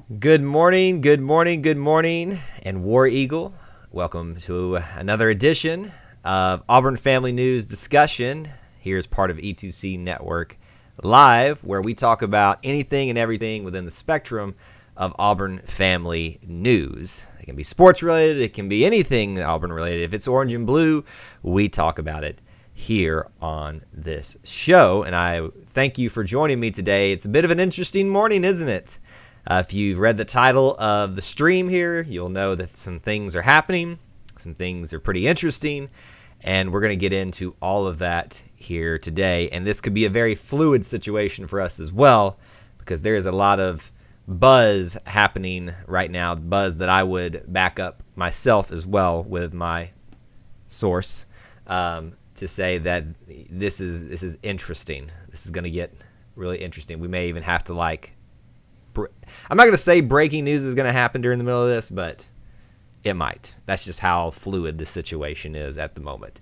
Good morning, good morning, good morning, and War Eagle. Welcome to another edition of Auburn Family News Discussion. Here's part of E2C Network Live, where we talk about anything and everything within the spectrum of Auburn family news. It can be sports related, it can be anything Auburn related. If it's orange and blue, we talk about it here on this show. And I thank you for joining me today. It's a bit of an interesting morning, isn't it? If you've read the title of the stream here, you'll know that some things are happening. Some things are pretty interesting, and we're going to get into all of that here today. And this could be a very fluid situation for us as well, because there is a lot of buzz happening right now, buzz that I would back up myself as well with my source to say that this is interesting. This is going to get really interesting. We may even have to I'm not going to say breaking news is going to happen during the middle of this, but it might. That's just how fluid the situation is at the moment.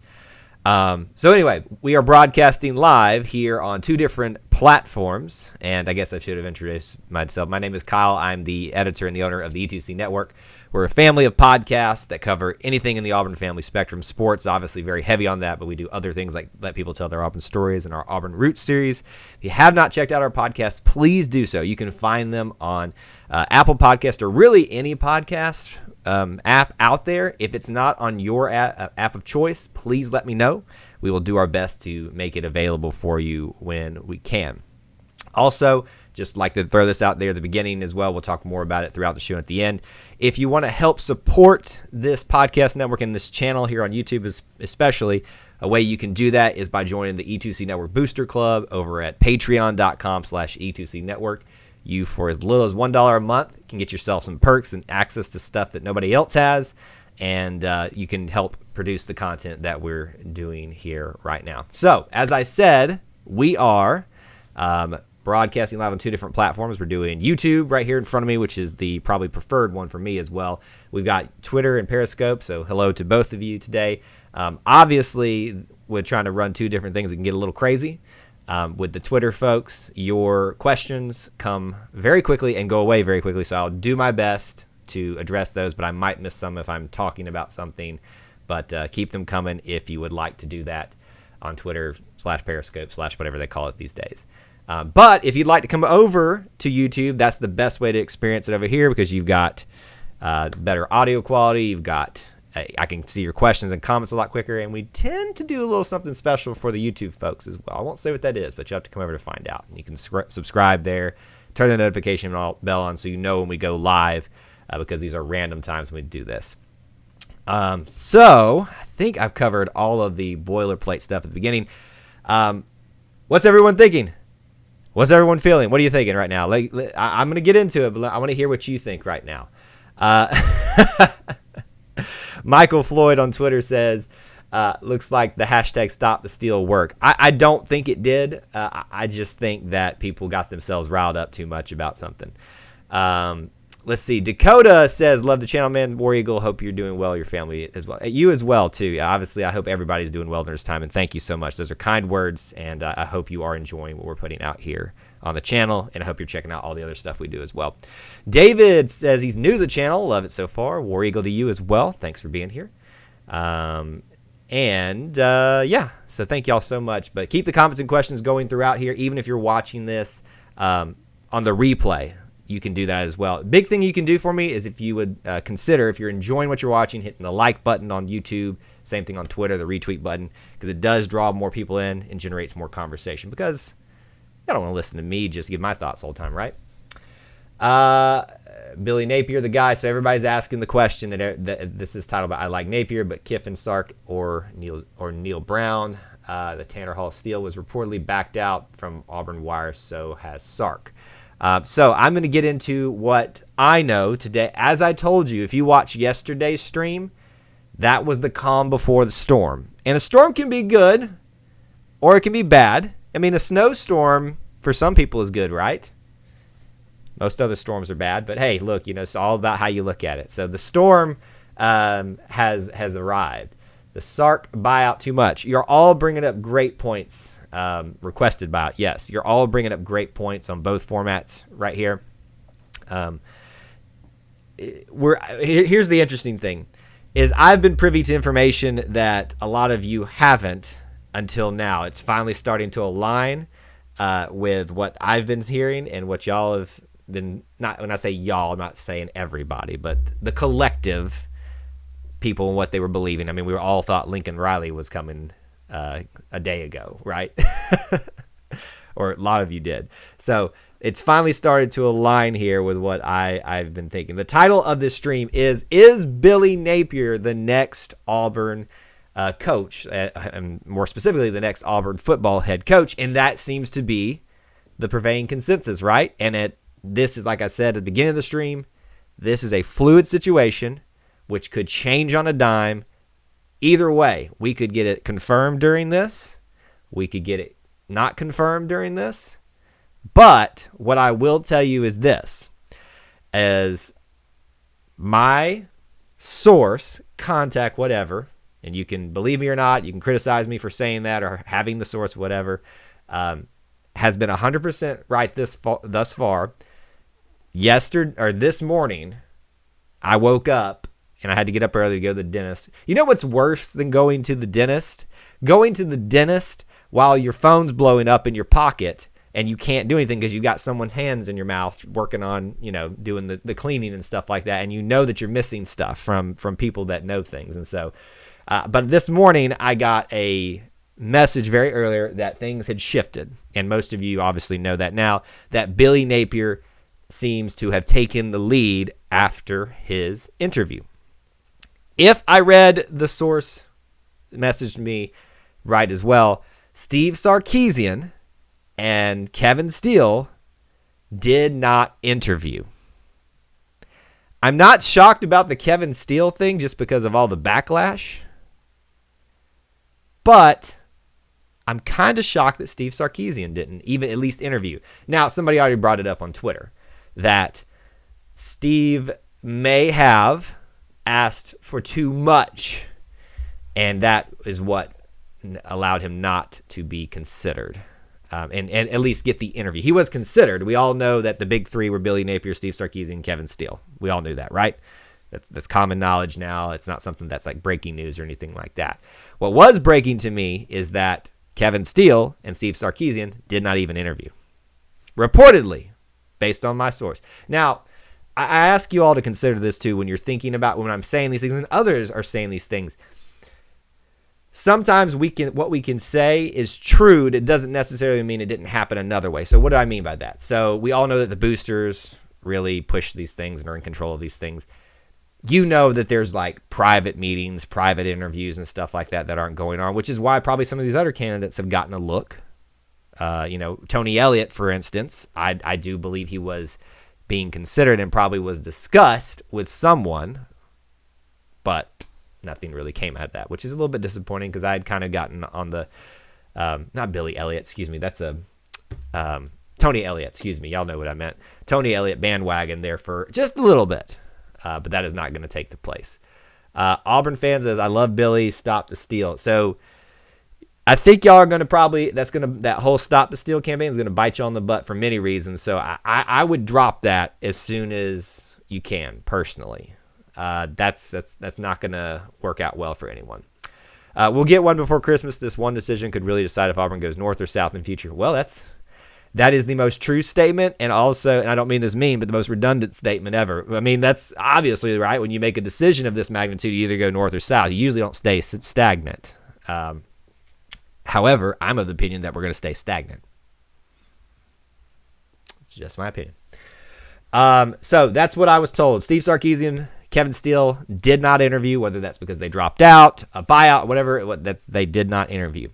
So anyway, we are broadcasting live here on two different platforms, and I guess I should have introduced myself. My name is Kyle. I'm the editor and the owner of the E2C Network. We're a family of podcasts that cover anything in the Auburn family spectrum. Sports, obviously, very heavy on that, but we do other things like let people tell their Auburn stories and our Auburn Roots series. If you have not checked out our podcasts, please do so. You can find them on Apple Podcast or really any podcast app out there. If it's not on your app of choice, please let me know. We will do our best to make it available for you when we can. Also, just like to throw this out there at the beginning as well. We'll talk more about it throughout the show and at the end. If you want to help support this podcast network and this channel here on YouTube especially, a way you can do that is by joining the E2C Network Booster Club over at patreon.com/E2C Network. You, for as little as $1 a month, can get yourself some perks and access to stuff that nobody else has, and you can help produce the content that we're doing here right now. So, as I said, we are broadcasting live on two different platforms. We're doing YouTube right here in front of me, which is the probably preferred one for me as well. We've got Twitter and Periscope, so hello to both of you today. Obviously, we're trying to run two different things that can get a little crazy. With the Twitter folks, your questions come very quickly and go away very quickly, so I'll do my best to address those, but I might miss some if I'm talking about something. But keep them coming if you would like to do that on Twitter /Periscope / whatever they call it these days. But if you'd like to come over to YouTube, that's the best way to experience it over here because you've got better audio quality. You've got I can see your questions and comments a lot quicker, and we tend to do a little something special for the YouTube folks as well. I won't say what that is, but you have to come over to find out. And you can subscribe there, turn the notification bell on so you know when we go live because these are random times when we do this. So I think I've covered all of the boilerplate stuff at the beginning. What's everyone thinking? What's everyone feeling? What are you thinking right now? I'm going to get into it, but I want to hear what you think right now. Michael Floyd on Twitter says, looks like the hashtag Stop the Steal work. I don't think it did. I just think that people got themselves riled up too much about something. Let's see. Dakota says, love the channel, man. War Eagle, hope you're doing well, your family as well. You as well, too. Obviously, I hope everybody's doing well during this time, and thank you so much. Those are kind words, and I hope you are enjoying what we're putting out here on the channel, and I hope you're checking out all the other stuff we do as well. David says he's new to the channel. Love it so far. War Eagle to you as well. Thanks for being here. Yeah, so thank y'all so much. But keep the comments and questions going throughout here, even if you're watching this on the replay. You can do that as well. Big thing you can do for me is if you would consider, if you're enjoying what you're watching, hitting the like button on YouTube, same thing on Twitter, the retweet button, because it does draw more people in and generates more conversation. Because I don't want to listen to me just give my thoughts all the time, right? Billy Napier, the guy. So everybody's asking the question that this is titled by I like Napier, but Kiffin, Sark, or Neil Brown. The Tanner Hall Steele was reportedly backed out from Auburn Wire, so has Sark. So I'm going to get into what I know today. As I told you, if you watched yesterday's stream, that was the calm before the storm. And a storm can be good or it can be bad. I mean, a snowstorm for some people is good, right? Most other storms are bad. But, hey, look, it's all about how you look at it. So the storm has arrived. The Sark buyout too much. You're all bringing up great points. Requested buyout, yes. You're all bringing up great points on both formats right here. here's the interesting thing, is I've been privy to information that a lot of you haven't until now. It's finally starting to align with what I've been hearing and what y'all have been, not when I say y'all, I'm not saying everybody, but the collective people and what they were believing. I mean, we all thought Lincoln Riley was coming a day ago, right? Or a lot of you did. So it's finally started to align here with what I've been thinking. The title of this stream is Billy Napier the next Auburn coach? And more specifically, the next Auburn football head coach. And that seems to be the prevailing consensus, right? And this is, like I said at the beginning of the stream, this is a fluid situation which could change on a dime. Either way, we could get it confirmed during this. We could get it not confirmed during this. But what I will tell you is this, as my source, contact, whatever, and you can believe me or not, you can criticize me for saying that or having the source, whatever, has been 100% right thus far. Yesterday or this morning, I woke up and I had to get up early to go to the dentist. You know what's worse than going to the dentist? Going to the dentist while your phone's blowing up in your pocket and you can't do anything because you got someone's hands in your mouth working on, doing the cleaning and stuff like that. And you know that you're missing stuff from people that know things. And so, but this morning I got a message very earlier that things had shifted. And most of you obviously know that now, that Billy Napier seems to have taken the lead after his interview. If I read the source message to me right as well, Steve Sarkisian and Kevin Steele did not interview. I'm not shocked about the Kevin Steele thing just because of all the backlash, but I'm kind of shocked that Steve Sarkisian didn't even at least interview. Now, somebody already brought it up on Twitter that Steve may have asked for too much, and that is what allowed him not to be considered and at least get the interview. He was considered. We all know that the big three were Billy Napier, Steve Sarkisian, and Kevin Steele. We all knew that, right? That's common knowledge now. It's not something that's like breaking news or anything like that. What was breaking to me is that Kevin Steele and Steve Sarkisian did not even interview. Reportedly, based on my source. Now, I ask you all to consider this too when you're thinking about when I'm saying these things and others are saying these things. Sometimes what we can say is true. It doesn't necessarily mean it didn't happen another way. So what do I mean by that? So we all know that the boosters really push these things and are in control of these things. You know that there's like private meetings, private interviews and stuff like that aren't going on, which is why probably some of these other candidates have gotten a look. Tony Elliott, for instance, I do believe he was being considered and probably was discussed with someone, but nothing really came out of that, which is a little bit disappointing because I had kind of gotten on the, not Billy Elliott, excuse me, that's Tony Elliott, excuse me, y'all know what I meant. Tony Elliott bandwagon there for just a little bit, but that is not going to take the place. Auburn fans says, I love Billy, stop the steal. So I think y'all are going to that whole stop the steal campaign is going to bite you on the butt for many reasons. So I would drop that as soon as you can, personally. That's not going to work out well for anyone. We'll get one before Christmas. This one decision could really decide if Auburn goes north or south in the future. Well, that is the most true statement, and also, and I don't mean this mean, but the most redundant statement ever. I mean, that's obviously right. When you make a decision of this magnitude, you either go north or south. You usually don't stay stagnant. However, I'm of the opinion that we're going to stay stagnant. It's just my opinion. So that's what I was told. Steve Sarkisian, Kevin Steele did not interview, whether that's because they dropped out, a buyout, whatever, they did not interview.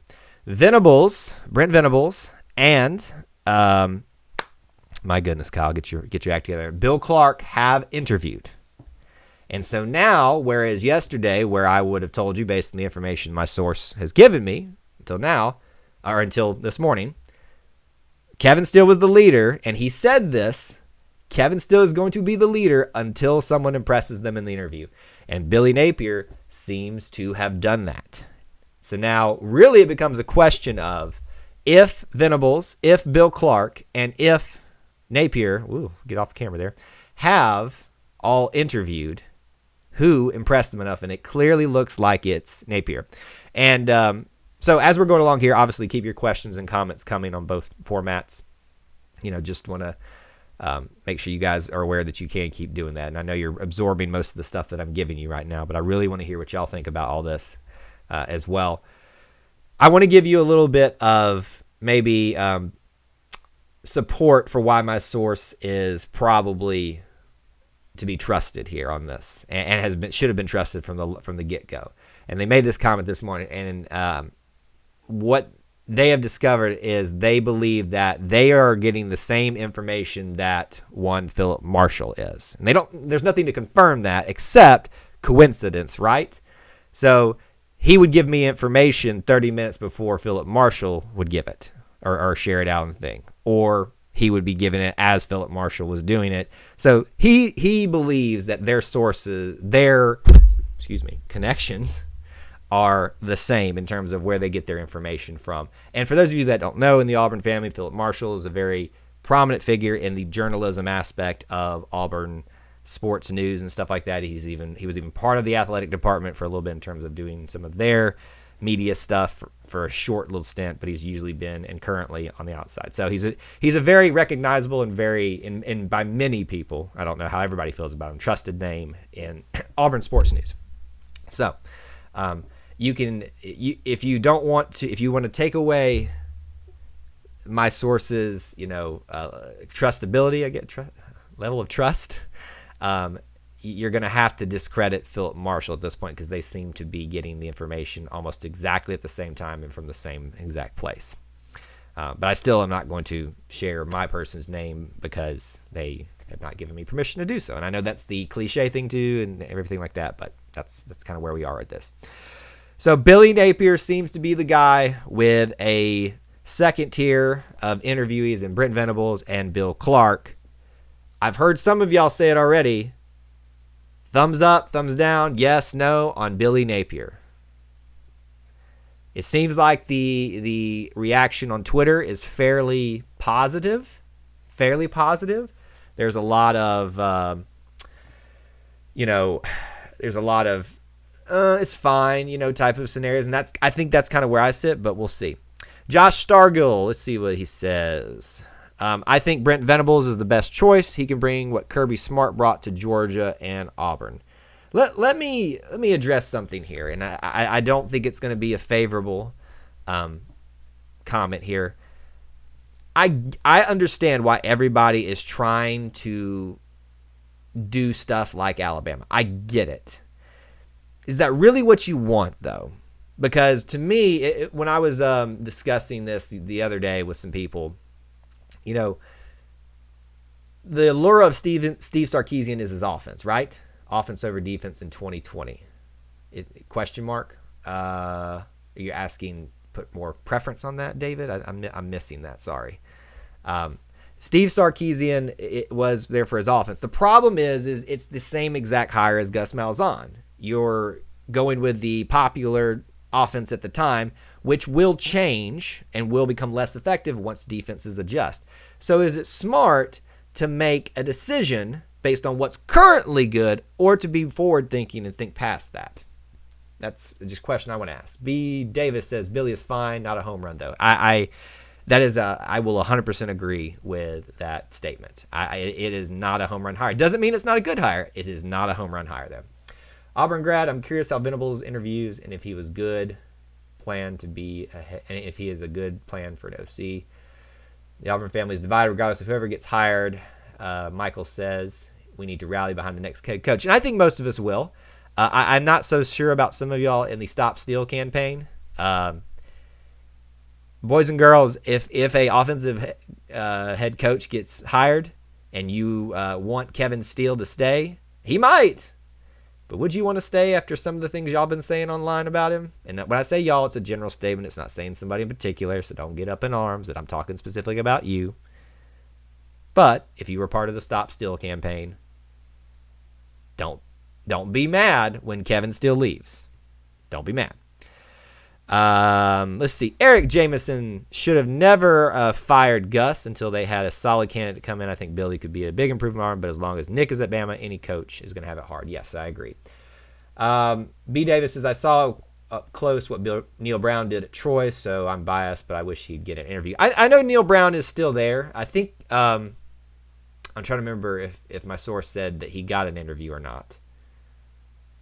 Brent Venables, and my goodness, Kyle, get your act together. Bill Clark have interviewed. And so now, whereas yesterday, where I would have told you based on the information my source has given me until this morning, Kevin Steele was the leader, and he said this, Kevin Steele is going to be the leader until someone impresses them in the interview. And Billy Napier seems to have done that. So now, really, it becomes a question of if Venables, if Bill Clark, and if Napier, get off the camera there, have all interviewed who impressed them enough, and it clearly looks like it's Napier. And so as we're going along here, obviously keep your questions and comments coming on both formats. Just want to make sure you guys are aware that you can keep doing that. And I know you're absorbing most of the stuff that I'm giving you right now, but I really want to hear what y'all think about all this as well. I want to give you a little bit of maybe support for why my source is probably to be trusted here on this, and should have been trusted from the get-go. And they made this comment this morning, and what they have discovered is they believe that they are getting the same information that one Philip Marshall is. And there's nothing to confirm that except coincidence, right? So he would give me information 30 minutes before Philip Marshall would give it or share it out on the thing. Or he would be giving it as Philip Marshall was doing it. So he believes that their sources, connections are the same in terms of where they get their information from. And for those of you that don't know, in the Auburn family, Philip Marshall is a very prominent figure in the journalism aspect of Auburn sports news and stuff like that. He was even part of the athletic department for a little bit in terms of doing some of their media stuff for a short little stint, but he's usually been and currently on the outside. So he's a very recognizable and very, and by many people, I don't know how everybody feels about him, trusted name in Auburn sports news. So if you want to take away my sources, trustability, I get level of trust, you're going to have to discredit Philip Marshall at this point, because they seem to be getting the information almost exactly at the same time and from the same exact place. But I still am not going to share my person's name because they have not given me permission to do so. And I know that's the cliche thing too and everything like that, but that's kind of where we are at this. So Billy Napier seems to be the guy with a second tier of interviewees in Brent Venables and Bill Clark. I've heard some of y'all say it already. Thumbs up, thumbs down, yes, no on Billy Napier. It seems like the reaction on Twitter is fairly positive. There's a lot of, it's fine, type of scenarios. And I think that's kind of where I sit, but we'll see. Josh Stargill, let's see what he says. I think Brent Venables is the best choice. He can bring what Kirby Smart brought to Georgia and Auburn. Let me address something here, and I don't think it's going to be a favorable comment here. I understand why everybody is trying to do stuff like Alabama. I get it. Is that really what you want, though? Because to me, when I was discussing this the other day with some people, the allure of Steve Sarkisian is his offense, right? Offense over defense in 2020. Question mark? Are you asking, put more preference on that, David? I'm missing that. Sorry. Steve Sarkisian, it was there for his offense. The problem is it's the same exact hire as Gus Malzahn. You're going with the popular offense at the time, which will change and will become less effective once defenses adjust. So is it smart to make a decision based on what's currently good, or to be forward thinking and think past that? That's just a question I want to ask. B. Davis says Billy is fine, not a home run though. I will 100% agree with that statement. It is not a home run hire. Doesn't mean it's not a good hire. It is not a home run hire though. Auburn grad, I'm curious how Venables interviews and if he was good plan to be if he is a good plan for an OC. The Auburn family is divided regardless of whoever gets hired. Michael says we need to rally behind the next head coach, and I think most of us will. I'm not so sure about some of y'all in the Stop Steele campaign. Boys and girls, if a offensive head coach gets hired and you want Kevin Steele to stay, he might. But would you want to stay after some of the things y'all been saying online about him? And when I say y'all, it's a general statement. It's not saying somebody in particular, so don't get up in arms that I'm talking specifically about you. But if you were part of the Stop Steele campaign, don't be mad when Kevin Steele leaves. Don't be mad. Let's see. Eric Jameson should have never fired Gus until they had a solid candidate come in. I think Billy could be a big improvement on him, but as long as Nick is at Bama, any coach is going to have it hard. Yes, I agree. B. Davis says, I saw up close what Neil Brown did at Troy, so I'm biased, but I wish he'd get an interview. I know Neil Brown is still there. I think I'm trying to remember if my source said that he got an interview or not.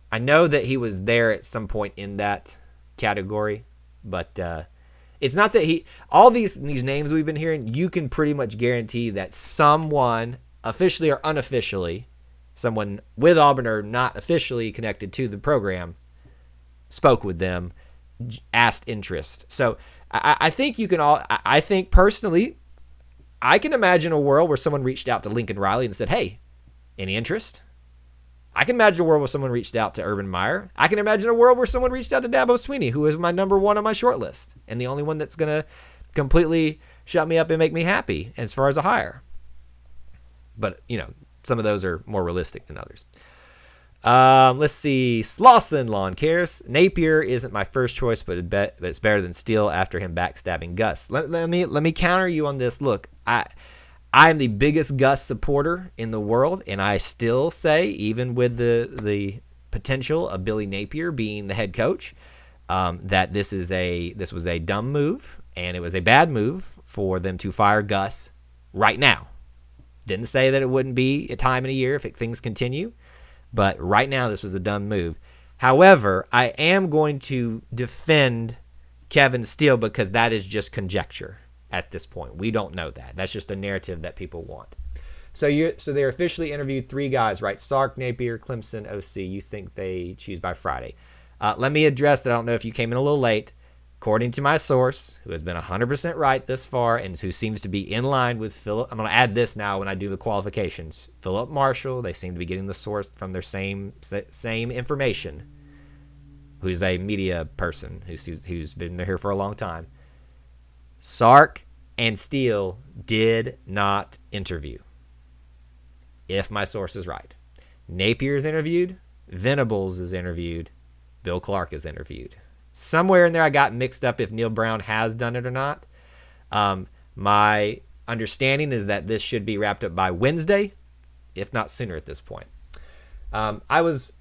I know that he was there at some point in that category, but it's not that all these names we've been hearing, you can pretty much guarantee that someone, officially or unofficially, someone with Auburn or not officially connected to the program, spoke with them, asked interest. So I think you can I think personally, I can imagine a world where someone reached out to Lincoln Riley and said, hey, any interest? I can imagine a world where someone reached out to Urban Meyer. I can imagine a world where someone reached out to Dabo Swinney, who is my number one on my short list and the only one that's going to completely shut me up and make me happy as far as a hire. But, some of those are more realistic than others. Let's see. Slauson Lawn Cares. Napier isn't my first choice, but it's better than Steele after him backstabbing Gus. Let me counter you on this. Look, I'm the biggest Gus supporter in the world, and I still say, even with the potential of Billy Napier being the head coach, that this was a dumb move, and it was a bad move for them to fire Gus right now. Didn't say that it wouldn't be a time in a year if things continue, but right now this was a dumb move. However, I am going to defend Kevin Steele because that is just conjecture. At this point, we don't know that. That's just a narrative that people want. So they officially interviewed 3 guys, right? Sark, Napier, Clemson, OC. You think they choose by Friday? Let me address that. I don't know if you came in a little late. According to my source, who has been 100% right this far and who seems to be in line with Philip, I'm going to add this now when I do the qualifications. Philip Marshall, they seem to be getting the source from their same information. Who's a media person who's been here for a long time. Sark and Steele did not interview, if my source is right. Napier is interviewed, Venables is interviewed, Bill Clark is interviewed. Somewhere in there I got mixed up if Neil Brown has done it or not. My understanding is that this should be wrapped up by Wednesday, if not sooner at this point.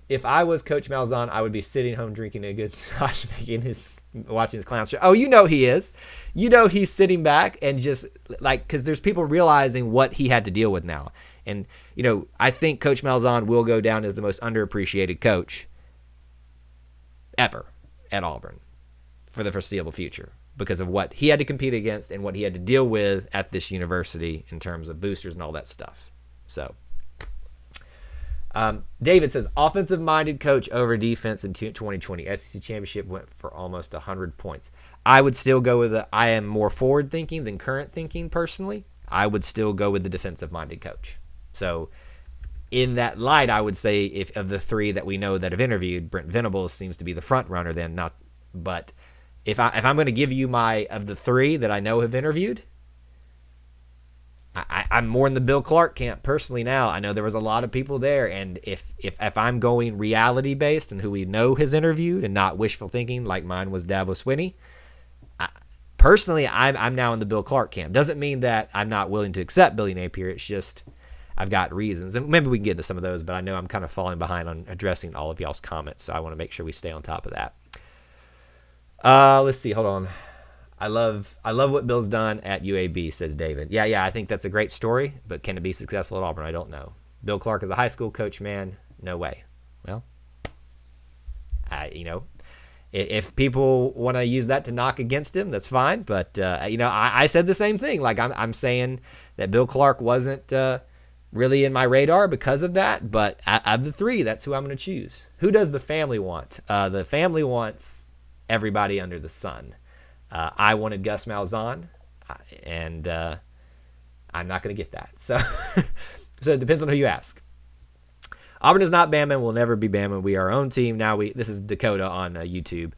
If I was Coach Malzahn, I would be sitting home drinking a good scotch, watching his clown show. Oh, he is. He's sitting back and just because there's people realizing what he had to deal with now. And, I think Coach Malzahn will go down as the most underappreciated coach ever at Auburn for the foreseeable future because of what he had to compete against and what he had to deal with at this university in terms of boosters and all that stuff. So, David says, offensive-minded coach over defense in 2020. SEC Championship went for almost 100 points. I would still go with I am more forward-thinking than current-thinking personally. I would still go with the defensive-minded coach. So in that light, I would say if of the 3 that we know that have interviewed, Brent Venables seems to be the front runner then. But if I'm going to give you of the 3 that I know have interviewed, I'm more in the Bill Clark camp personally now. I know there was a lot of people there, and if I'm going reality-based and who we know has interviewed and not wishful thinking like mine was Dabo Swinney, personally, I'm now in the Bill Clark camp. Doesn't mean that I'm not willing to accept Billy Napier. It's just I've got reasons, and maybe we can get into some of those, but I know I'm kind of falling behind on addressing all of y'all's comments, so I want to make sure we stay on top of that. Let's see. Hold on. I love what Bill's done at UAB, says David. Yeah, I think that's a great story, but can it be successful at Auburn? I don't know. Bill Clark is a high school coach, man. No way. Well, if people want to use that to knock against him, that's fine. But, I said the same thing. Like, I'm saying that Bill Clark wasn't really in my radar because of that. But of the 3, that's who I'm going to choose. Who does the family want? The family wants everybody under the sun. I wanted Gus Malzahn, and I'm not going to get that. So it depends on who you ask. Auburn is not Bama and will never be Bama. We are our own team. Now this is Dakota on YouTube.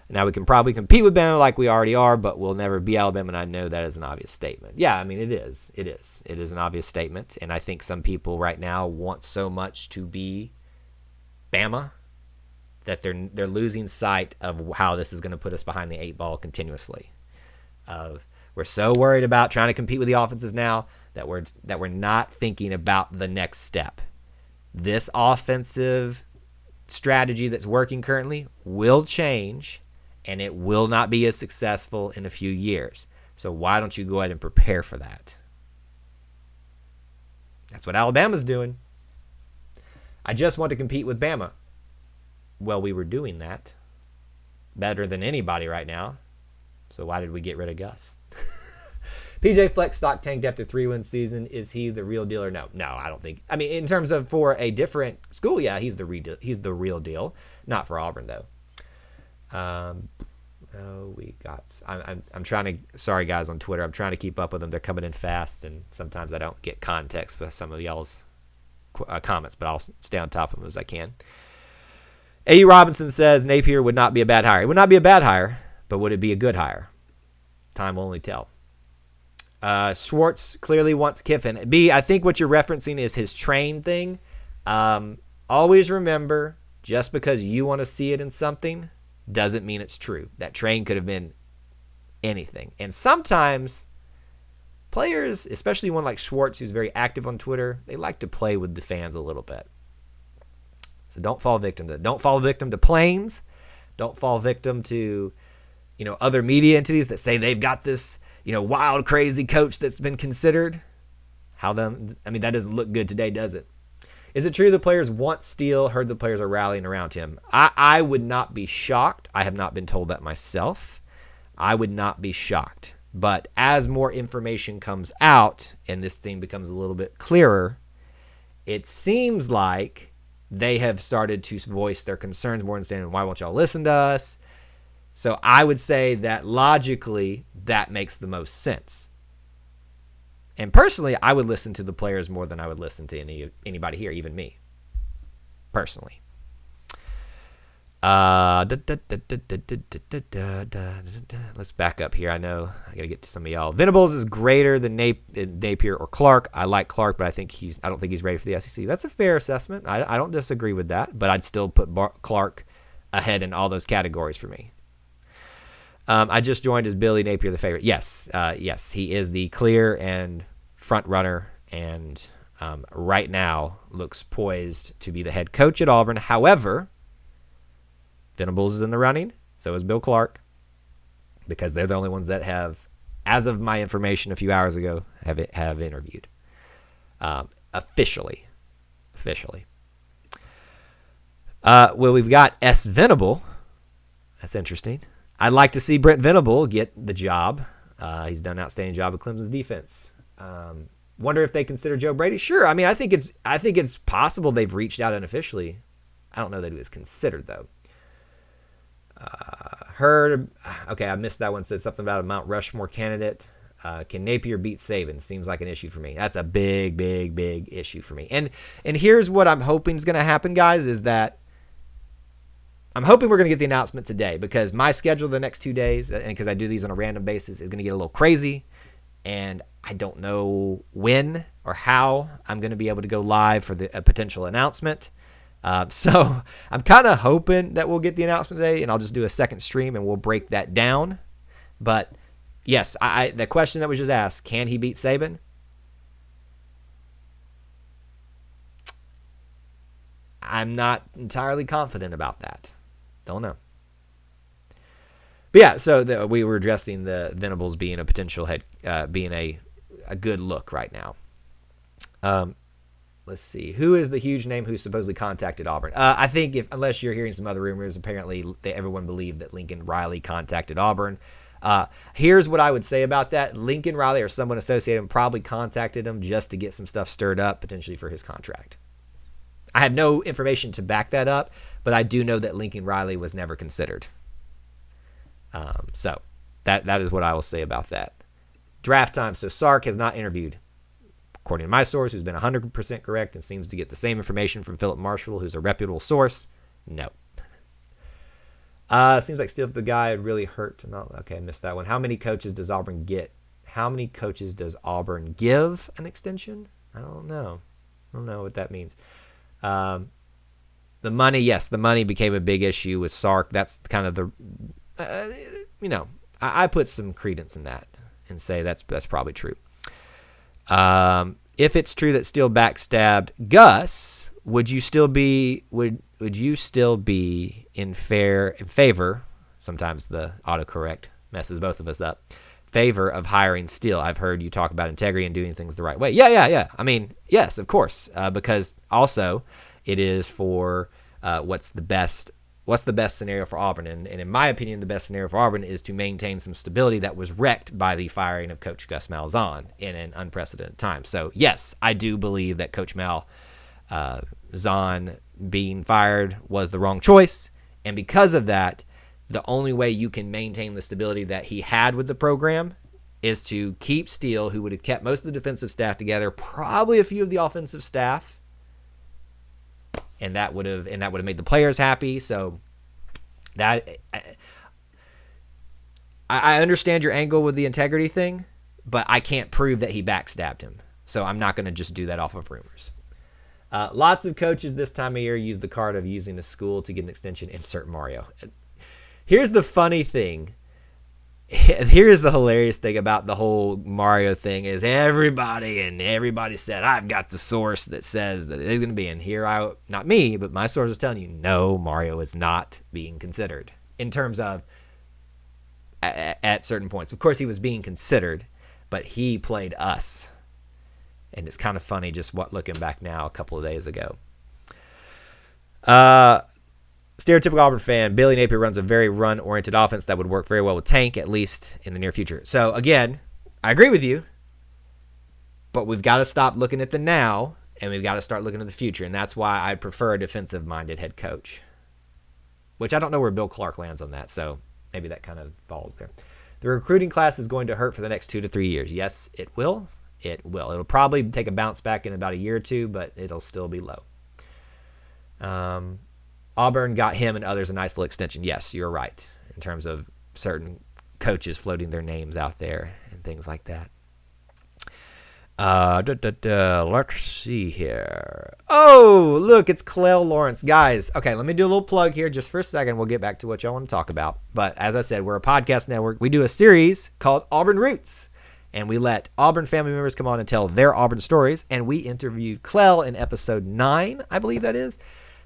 Now we can probably compete with Bama like we already are, but we'll never be Alabama, and I know that is an obvious statement. Yeah, I mean, it is. It is an obvious statement, and I think some people right now want so much to be Bama that they're losing sight of how this is going to put us behind the 8 ball continuously. We're so worried about trying to compete with the offenses now that we're not thinking about the next step. This offensive strategy that's working currently will change, and it will not be as successful in a few years. So why don't you go ahead and prepare for that? That's what Alabama's doing. I just want to compete with Bama. Well, we were doing that better than anybody right now. So why did we get rid of Gus? PJ Fleck stock tanked after 3-win season. Is he the real deal or no? No, I don't think. I mean, in terms of for a different school, yeah, he's the real deal. Not for Auburn though. I'm trying to. Sorry guys on Twitter. I'm trying to keep up with them. They're coming in fast, and sometimes I don't get context with some of y'all's comments, but I'll stay on top of them as I can. A.U. Robinson says Napier would not be a bad hire. It would not be a bad hire, but would it be a good hire? Time will only tell. Schwartz clearly wants Kiffin. B, I think what you're referencing is his train thing. Always remember, just because you want to see it in something doesn't mean it's true. That train could have been anything. And sometimes players, especially one like Schwartz who's very active on Twitter, they like to play with the fans a little bit. So don't fall victim to that. Don't fall victim to planes. Don't fall victim to, other media entities that say they've got this, wild, crazy coach that's been considered. That doesn't look good today, does it? Is it true the players want Steele? Heard the players are rallying around him. I would not be shocked. I have not been told that myself. I would not be shocked. But as more information comes out and this thing becomes a little bit clearer, it seems like they have started to voice their concerns more and saying, why won't y'all listen to us? So I would say that logically, that makes the most sense. And personally, I would listen to the players more than I would listen to anybody here, even me. Personally. Let's back up here. I know I got to get to some of y'all. Venables is greater than Napier or Clark. I like Clark, but I don't think he's ready for the SEC. That's a fair assessment. I don't disagree with that, but I'd still put Clark ahead in all those categories for me. I just joined as Billy Napier the favorite. Yes, he is the clear and front runner, and right now looks poised to be the head coach at Auburn. However, Venables is in the running, so is Bill Clark, because they're the only ones that have, as of my information a few hours ago, have interviewed officially. Well, we've got S. Venable. That's interesting. I'd like to see Brent Venable get the job. He's done an outstanding job of Clemson's defense. Wonder if they consider Joe Brady. Sure. I mean, I think it's possible they've reached out unofficially. I don't know that it was considered though. I missed that one. Said something about a Mount Rushmore candidate. Can Napier beat Saban? Seems like an issue for me. That's a big issue for me. And here's what I'm hoping is going to happen, guys, is that I'm hoping we're going to get the announcement today, because my schedule the next 2 days, and because I do these on a random basis, is going to get a little crazy, and I don't know when or how I'm going to be able to go live for a potential announcement. So I'm kind of hoping that we'll get the announcement today, and I'll just do a second stream and we'll break that down. But yes, the question that was just asked, can he beat Saban? I'm not entirely confident about that. Don't know. But yeah, so we were addressing the Venables being a potential head, being a good look right now. Let's see. Who is the huge name who supposedly contacted Auburn? I think unless you're hearing some other rumors, apparently everyone believed that Lincoln Riley contacted Auburn. Here's what I would say about that. Lincoln Riley or someone associated with him probably contacted him just to get some stuff stirred up, potentially for his contract. I have no information to back that up, but I do know that Lincoln Riley was never considered. So that is what I will say about that. Draft time. So Sark has not interviewed. According to my source, who's been 100% correct and seems to get the same information from Philip Marshall, who's a reputable source, no. Seems like Steele, the guy would really hurt to not. Okay, I missed that one. How many coaches does Auburn get? How many coaches does Auburn give an extension? I don't know. I don't know what that means. The money, yes, the money became a big issue with Sark. That's kind of the, I put some credence in that and say that's probably true. If it's true that Steele backstabbed Gus, would you still be in favor? Sometimes the autocorrect messes both of us up. Favor of hiring Steele. I've heard you talk about integrity and doing things the right way. Yeah. I mean, yes, of course, because also it is for what's the best scenario for Auburn. And in my opinion, the best scenario for Auburn is to maintain some stability that was wrecked by the firing of Coach Gus Malzahn in an unprecedented time. So, yes, I do believe that Coach Malzahn being fired was the wrong choice. And because of that, the only way you can maintain the stability that he had with the program is to keep Steele, who would have kept most of the defensive staff together, probably a few of the offensive staff, and that would have made the players happy. So that I understand your angle with the integrity thing, but I can't prove that he backstabbed him. So I'm not going to just do that off of rumors. Lots of coaches this time of year use the card of using a school to get an extension. Insert Mario. Here's the funny thing. Here's the hilarious thing about the whole Mario thing is everybody said, I've got the source that says that it's going to be in here. Not me, but my source is telling you, no, Mario is not being considered in terms of at certain points. Of course, he was being considered, but he played us. And it's kind of funny just looking back now a couple of days ago. Stereotypical Auburn fan, Billy Napier runs a very run-oriented offense that would work very well with Tank, at least in the near future. So, again, I agree with you, but we've got to stop looking at the now, and we've got to start looking at the future, and that's why I prefer a defensive-minded head coach, which I don't know where Bill Clark lands on that, so maybe that kind of falls there. The recruiting class is going to hurt for the next 2 to 3 years. Yes, it will. It will. It'll probably take a bounce back in about a year or two, but it'll still be low. Auburn got him and others a nice little extension. Yes, you're right in terms of certain coaches floating their names out there and things like that. Let's see here. Oh, look, it's Clell Lawrence. Guys, okay, let me do a little plug here just for a second. We'll get back to what y'all want to talk about. But as I said, we're a podcast network. We do a series called Auburn Roots. And we let Auburn family members come on and tell their Auburn stories. And we interviewed Clell in episode 9, I believe that is.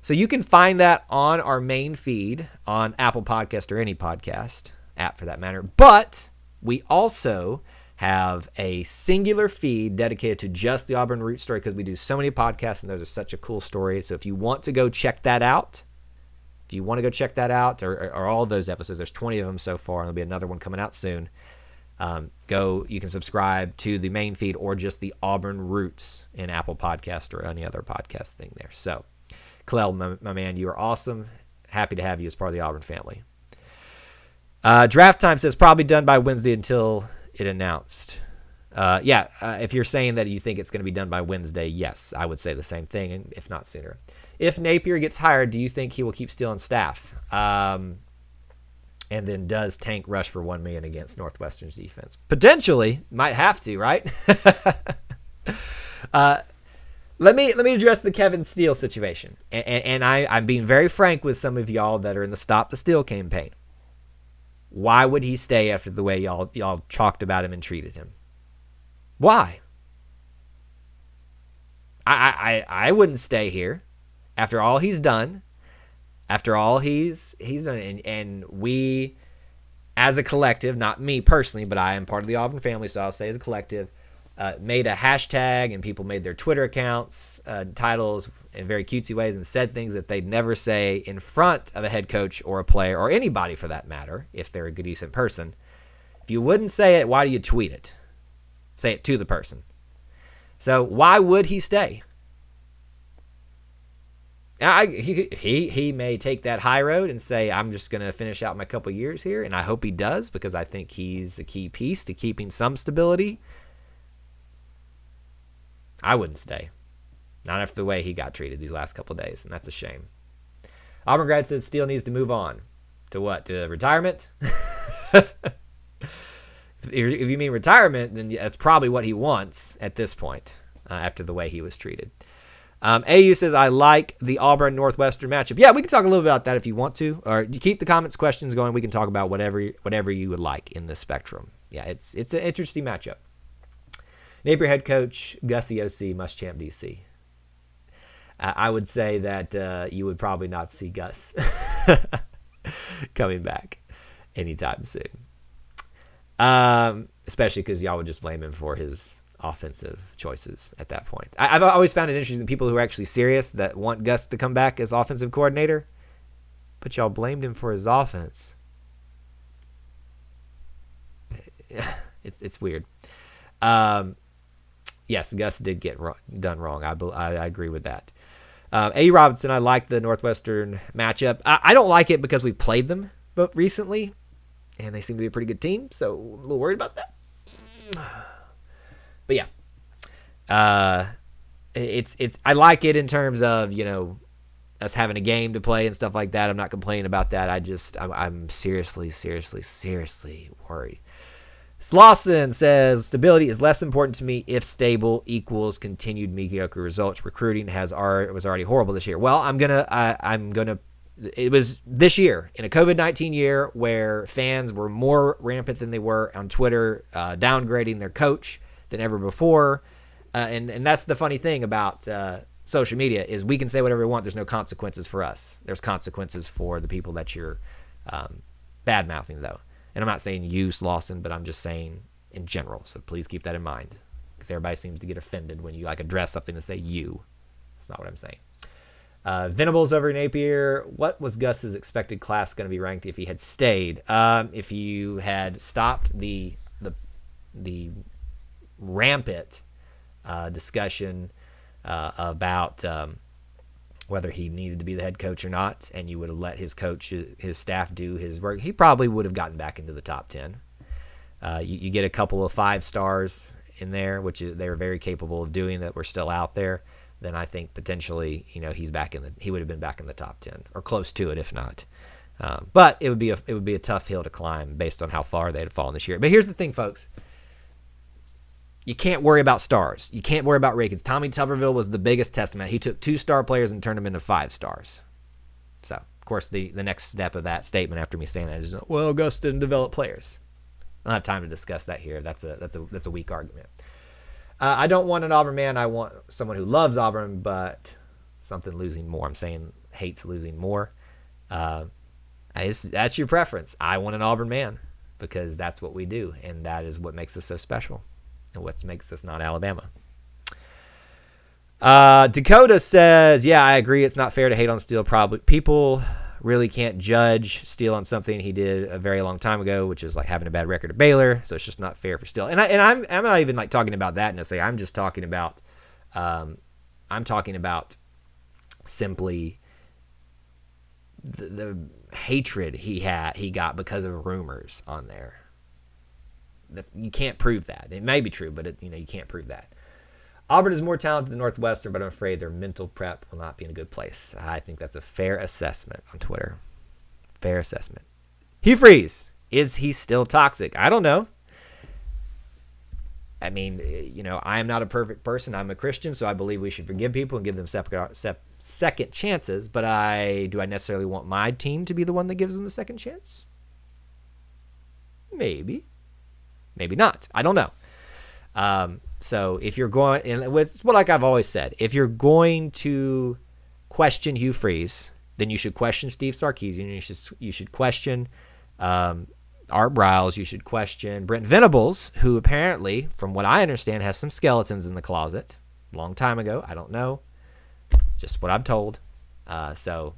So you can find that on our main feed on Apple Podcast or any podcast app for that matter. But we also have a singular feed dedicated to just the Auburn Root story because we do so many podcasts and those are such a cool story. So if you want to go check that out, or all those episodes, there's 20 of them so far, and there'll be another one coming out soon. You can subscribe to the main feed or just the Auburn Roots in Apple Podcast or any other podcast thing there. So, Clell, my man, you are awesome. Happy to have you as part of the Auburn family. Draft time says probably done by Wednesday until it announced. If you're saying that you think it's going to be done by Wednesday, yes, I would say the same thing, if not sooner. If Napier gets hired, do you think he will keep Steele on staff? And then does Tank rush for $1 million against Northwestern's defense? Potentially, might have to, right? Let me address the Kevin Steele situation, and I'm being very frank with some of y'all that are in the Stop the Steele campaign. Why would he stay after the way y'all talked about him and treated him? Why? I wouldn't stay here after all he's done. After all he's done, and we, as a collective, not me personally, but I am part of the Auburn family, so I'll say as a collective, made a hashtag, and people made their Twitter accounts, titles in very cutesy ways, and said things that they'd never say in front of a head coach or a player or anybody for that matter, if they're a good, decent person. If you wouldn't say it, why do you tweet it? Say it to the person. So why would he stay? He may take that high road and say, I'm just going to finish out my couple years here, and I hope he does because I think he's a key piece to keeping some stability. I wouldn't stay. Not after the way he got treated these last couple of days, and that's a shame. Auburn grad said Steele needs to move on. To what? To retirement? If you mean retirement, then that's probably what he wants at this point after the way he was treated. AU says, I like the Auburn-Northwestern matchup. Yeah, we can talk a little bit about that if you want to. Or you keep the comments, questions going. We can talk about whatever you would like in this spectrum. Yeah, it's an interesting matchup. Napier head coach, Gussie OC, must champ DC. I would say that you would probably not see Gus coming back anytime soon. Especially because y'all would just blame him for his offensive choices at that point. I've always found it interesting, people who are actually serious that want Gus to come back as offensive coordinator, but y'all blamed him for his offense. It's weird. Yes, Gus did get done wrong. I agree with that. A. Robinson, I like the Northwestern matchup. I don't like it because we played them recently, and they seem to be a pretty good team, so I'm a little worried about that. But yeah, it's I like it in terms of, you know, us having a game to play and stuff like that. I'm not complaining about that. I'm seriously worried. Slauson says, stability is less important to me if stable equals continued mediocre results. Recruiting was already horrible this year. Well, I'm gonna. It was this year, in a COVID-19 year, where fans were more rampant than they were on Twitter, downgrading their coach than ever before. And that's the funny thing about social media, is we can say whatever we want. There's no consequences for us. There's consequences for the people that you're bad-mouthing, though. And I'm not saying you, Slauson, but I'm just saying in general. So please keep that in mind, because everybody seems to get offended when you address something and say you. That's not what I'm saying. Venables over Napier. What was Gus's expected class going to be ranked if he had stayed? If you had stopped the rampant discussion about whether he needed to be the head coach or not, and you would have let his staff do his work, he probably would have gotten back into the top 10. You get a couple of 5 stars in there, which they're very capable of doing, that were still out there. Then I think potentially, he would have been back in the top 10 or close to it, if not. But it would be a tough hill to climb based on how far they had fallen this year. But here's the thing, folks. You can't worry about stars. You can't worry about rankings. Tommy Tuberville was the biggest testament. He took 2-star players and turned them into 5 stars. So, of course, the next step of that statement after me saying that is, well, Gus didn't develop players. I don't have time to discuss that here. That's a weak argument. I don't want an Auburn man. I want someone who loves Auburn, but something losing more. I'm saying hates losing more. That's your preference. I want an Auburn man because that's what we do, and that is what makes us so special and what makes us not Alabama. Dakota says, yeah, I agree. It's not fair to hate on Steele. Probably people really can't judge Steele on something he did a very long time ago, which is like having a bad record at Baylor. So it's just not fair for Steele. And I'm not even like talking about that necessarily. I'm just talking about simply the hatred he got because of rumors on there. You can't prove that. It may be true, but you can't prove that. Auburn is more talented than Northwestern, but I'm afraid their mental prep will not be in a good place. I think that's a fair assessment on Twitter. Fair assessment. Hugh Freeze, is he still toxic? I don't know. I mean, I am not a perfect person. I'm a Christian, so I believe we should forgive people and give them second chances. But do I necessarily want my team to be the one that gives them the second chance? Maybe. Maybe not. I don't know. So if you're going, and it's like I've always said, if you're going to question Hugh Freeze, then you should question Steve Sarkisian. You should question Art Briles. You should question Brent Venables, who apparently, from what I understand, has some skeletons in the closet. Long time ago. I don't know. Just what I'm told. So,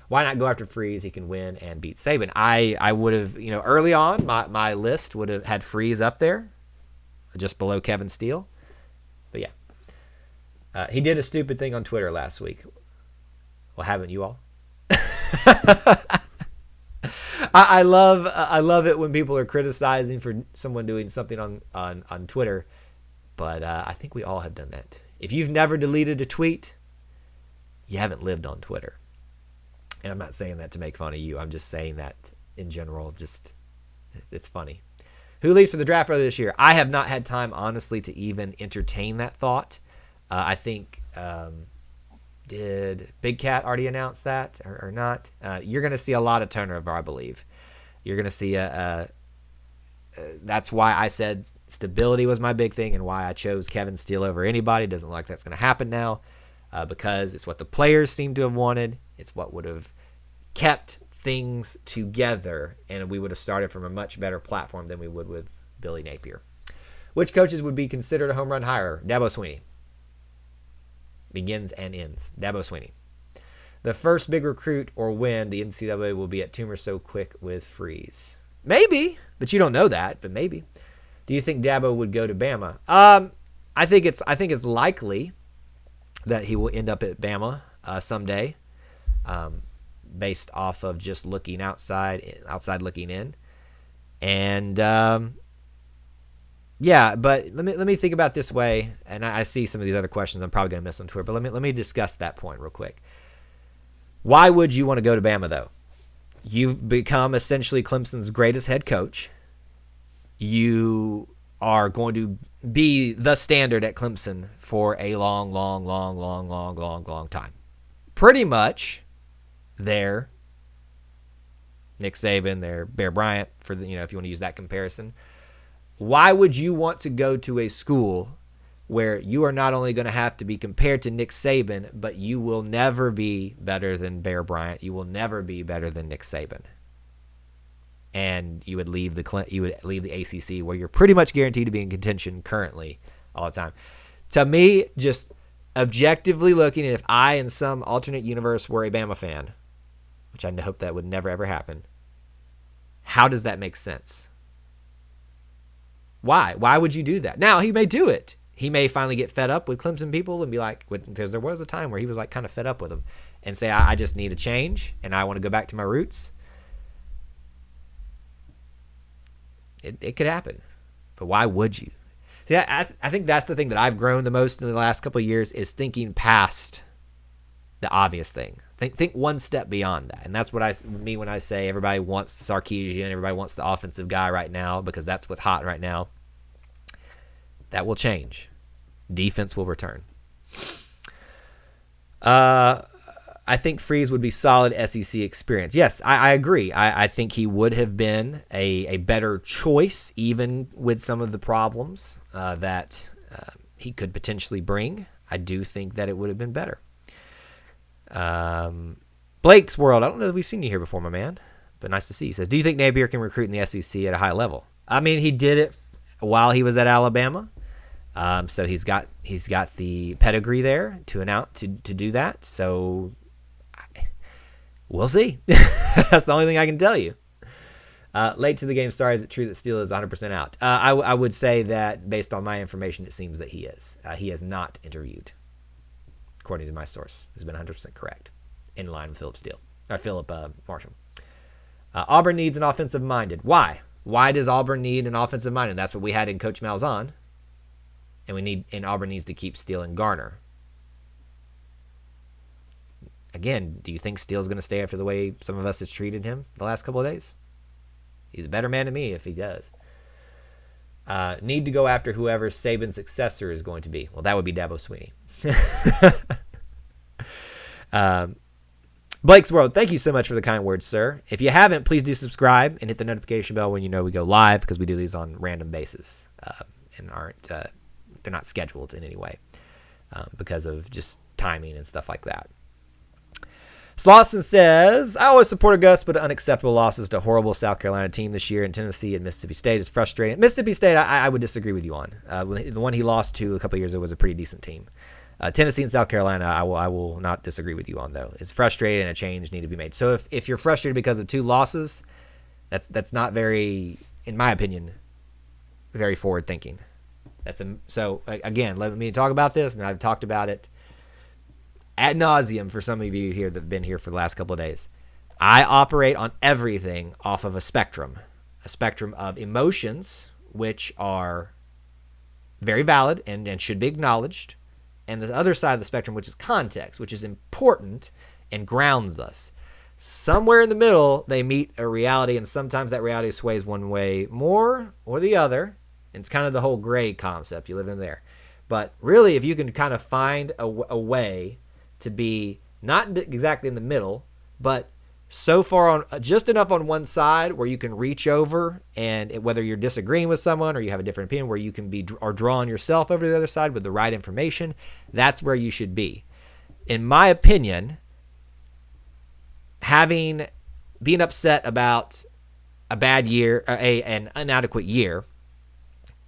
why not go after Freeze? He can win and beat Saban. I would have, early on, my list would have had Freeze up there, just below Kevin Steele. But yeah. He did a stupid thing on Twitter last week. Well, haven't you all? I love it when people are criticizing for someone doing something on Twitter. But I think we all have done that. If you've never deleted a tweet, you haven't lived on Twitter. And I'm not saying that to make fun of you. I'm just saying that in general. Just it's funny. Who leaves for the draft early this year? I have not had time, honestly, to even entertain that thought. I think did Big Cat already announce that or not? You're going to see a lot of turnover, I believe. You're going to see that's why I said stability was my big thing and why I chose Kevin Steele over anybody. Doesn't look like that's going to happen now because it's what the players seem to have wanted. It's what would have kept things together, and we would have started from a much better platform than we would with Billy Napier. Which coaches would be considered a home run hire? Dabo Swinney. Begins and ends. Dabo Swinney. The first big recruit or win the NCAA will be at Toomer So Quick with Freeze. Maybe, but you don't know that, but maybe. Do you think Dabo would go to Bama? I think it's likely that he will end up at Bama someday, based off of just looking outside looking in. And yeah, but let me think about it this way, and I see some of these other questions I'm probably going to miss on Twitter, but let me discuss that point real quick. Why would you want to go to Bama, though? You've become essentially Clemson's greatest head coach. You are going to be the standard at Clemson for a long time. Pretty much there. Nick Saban, there, Bear Bryant, for the, if you want to use that comparison. Why would you want to go to a school where you are not only going to have to be compared to Nick Saban, but you will never be better than Bear Bryant. You will never be better than Nick Saban. And you would leave the ACC where you're pretty much guaranteed to be in contention currently all the time. To me, just objectively looking, if I in some alternate universe were a Bama fan, which I hope that would never ever happen, how does that make sense? Why? Why would you do that? Now, he may do it. He may finally get fed up with Clemson people and be like, because there was a time where he was like kind of fed up with them, and say, I just need a change and I want to go back to my roots. It could happen, but why would you? See, I think that's the thing that I've grown the most in the last couple of years is thinking past the obvious thing. Think one step beyond that, and that's what I mean when I say everybody wants Sarkisian, everybody wants the offensive guy right now because that's what's hot right now. That will change. Defense will return. I think Freeze would be solid SEC experience. Yes, I agree. I think he would have been a better choice, even with some of the problems that he could potentially bring. I do think that it would have been better. Blake's World. I don't know that we've seen you here before, my man, but nice to see you. He says, do you think Napier can recruit in the SEC at a high level? I mean, he did it while he was at Alabama. So he's got the pedigree there to do that. So we'll see. That's the only thing I can tell you. Late to the game. Sorry, is it true that Steele is 100% out? I would say that based on my information, it seems that he is. He has not interviewed, according to my source. Has been 100% correct, in line with Philip Marshall. Auburn needs an offensive minded. Why? Why does Auburn need an offensive minded? That's what we had in Coach Malzahn. And Auburn needs to keep Steele and Garner. Again, do you think Steele's going to stay after the way some of us has treated him the last couple of days? He's a better man than me if he does. Need to go after whoever Saban's successor is going to be. Well, that would be Dabo Swinney. Blake's World, thank you so much for the kind words, sir. If you haven't, please do subscribe and hit the notification bell when you know we go live, because we do these on random basis and aren't they're not scheduled in any way because of just timing and stuff like that. Slauson says, I always support Augusta, but unacceptable losses to a horrible South Carolina team this year, and Tennessee and Mississippi State is frustrating. Mississippi State, I would disagree with you on. The one he lost to a couple of years ago was a pretty decent team. Tennessee and South Carolina, I will not disagree with you on, though. It's frustrating and a change needed to be made. So if you're frustrated because of two losses, that's not very, in my opinion, very forward thinking. So again, let me talk about this, and I've talked about it ad nauseum for some of you here that have been here for the last couple of days. I operate on everything off of a spectrum of emotions, which are very valid and should be acknowledged, and the other side of the spectrum, which is context, which is important and grounds us. Somewhere in the middle, they meet a reality, and sometimes that reality sways one way more or the other. And it's kind of the whole gray concept. You live in there. But really, if you can kind of find a way to be not exactly in the middle, but so far on just enough on one side where you can reach over, and whether you're disagreeing with someone or you have a different opinion, where you can be or draw on yourself over to the other side with the right information, that's where you should be. In my opinion, being upset about a bad year, an inadequate year,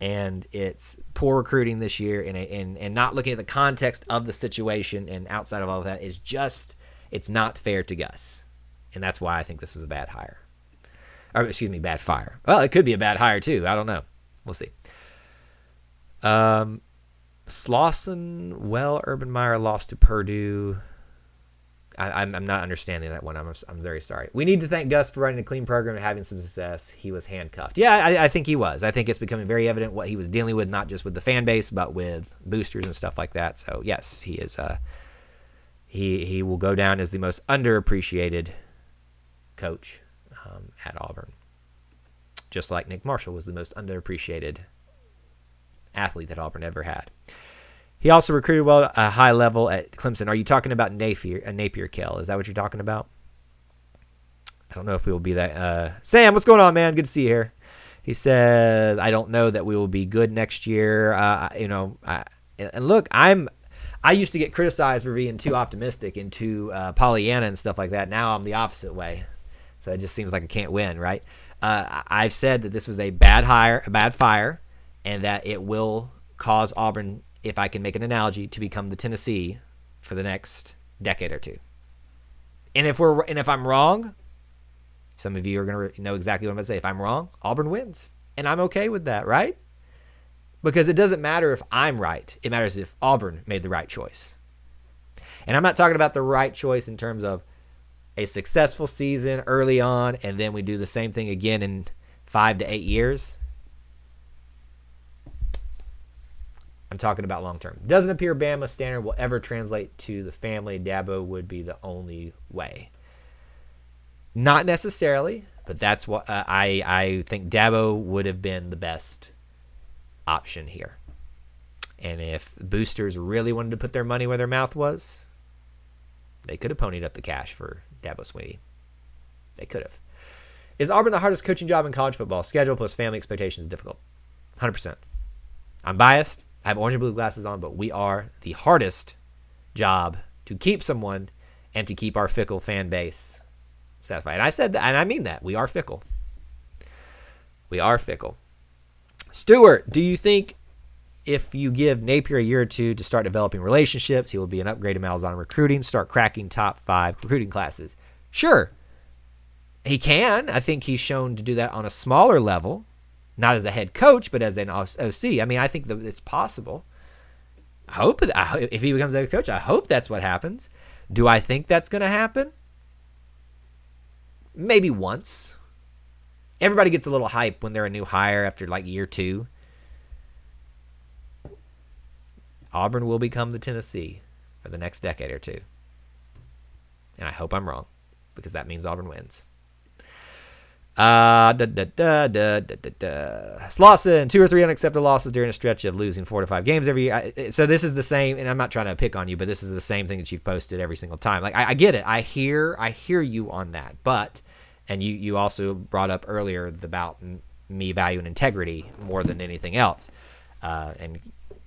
and it's poor recruiting this year, and not looking at the context of the situation and outside of all of that is just, it's not fair to Gus. And that's why I think this is a bad hire. Or, excuse me, bad fire. Well, it could be a bad hire too. I don't know. We'll see. Slauson, Urban Meyer lost to Purdue. I'm not understanding that one. I'm very sorry. We need to thank Gus for running a clean program and having some success. He was handcuffed. Yeah, I think he was. I think it's becoming very evident what he was dealing with, not just with the fan base, but with boosters and stuff like that. So, yes, he is. He will go down as the most underappreciated coach at Auburn. Just like Nick Marshall was the most underappreciated athlete that Auburn ever had. He also recruited well at a high level at Clemson. Are you talking about Napier, Kell? Is that what you're talking about? I don't know if we will be that. Sam, what's going on, man? Good to see you here. He says, I don't know that we will be good next year. And look, I used to get criticized for being too optimistic and too Pollyanna and stuff like that. Now I'm the opposite way. So it just seems like I can't win, right? I've said that this was a bad hire, a bad fire, and that it will cause Auburn, if I can make an analogy, to become the Tennessee for the next decade or two. And if I'm wrong, some of you are going to know exactly what I'm going to say. If I'm wrong, Auburn wins. And I'm okay with that, right? Because it doesn't matter if I'm right. It matters if Auburn made the right choice. And I'm not talking about the right choice in terms of a successful season early on, and then we do the same thing again in 5 to 8 years. I'm talking about long term. Doesn't appear Bama standard will ever translate to the family. Dabo would be the only way. Not necessarily, but that's what I think Dabo would have been the best option here. And if boosters really wanted to put their money where their mouth was, they could have ponied up the cash for Dabo Swinney. They could have. Is Auburn the hardest coaching job in college football? Schedule plus family expectations is difficult. 100%. I'm biased. I have orange and blue glasses on, but we are the hardest job to keep someone and to keep our fickle fan base satisfied. And I said that, and I mean that. We are fickle. We are fickle. Stuart, do you think if you give Napier a year or two to start developing relationships, he will be an upgrade to Malzahn recruiting, start cracking top 5 recruiting classes? Sure. He can. I think he's shown to do that on a smaller level. Not as a head coach, but as an OC. I mean, I think that it's possible. If he becomes a head coach, I hope that's what happens. Do I think that's going to happen? Maybe once. Everybody gets a little hype when they're a new hire after like year 2. Auburn will become the Tennessee for the next decade or two. And I hope I'm wrong, because that means Auburn wins. Slauson, 2 or 3 unacceptable losses during a stretch of losing 4 to 5 games every year. So this is the same, and I'm not trying to pick on you, but this is the same thing that you've posted every single time. Like I get it. I hear you on that. But, and you also brought up earlier about me valuing integrity more than anything else, and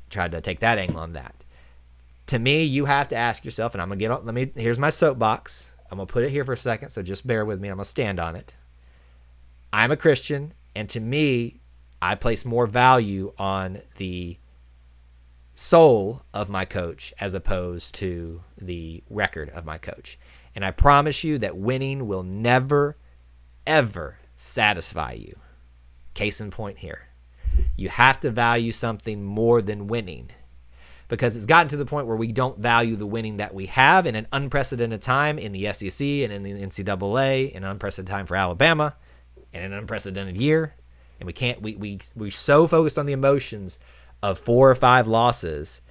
tried to take that angle on that. To me, you have to ask yourself, and I'm gonna here's my soapbox. I'm gonna put it here for a second, so just bear with me. I'm gonna stand on it. I'm a Christian, and to me, I place more value on the soul of my coach as opposed to the record of my coach. And I promise you that winning will never, ever satisfy you. Case in point here. You have to value something more than winning, because it's gotten to the point where we don't value the winning that we have in an unprecedented time in the SEC and in the NCAA, in an unprecedented time for Alabama, in an unprecedented year. And we're so focused on the emotions of 4 or 5 losses,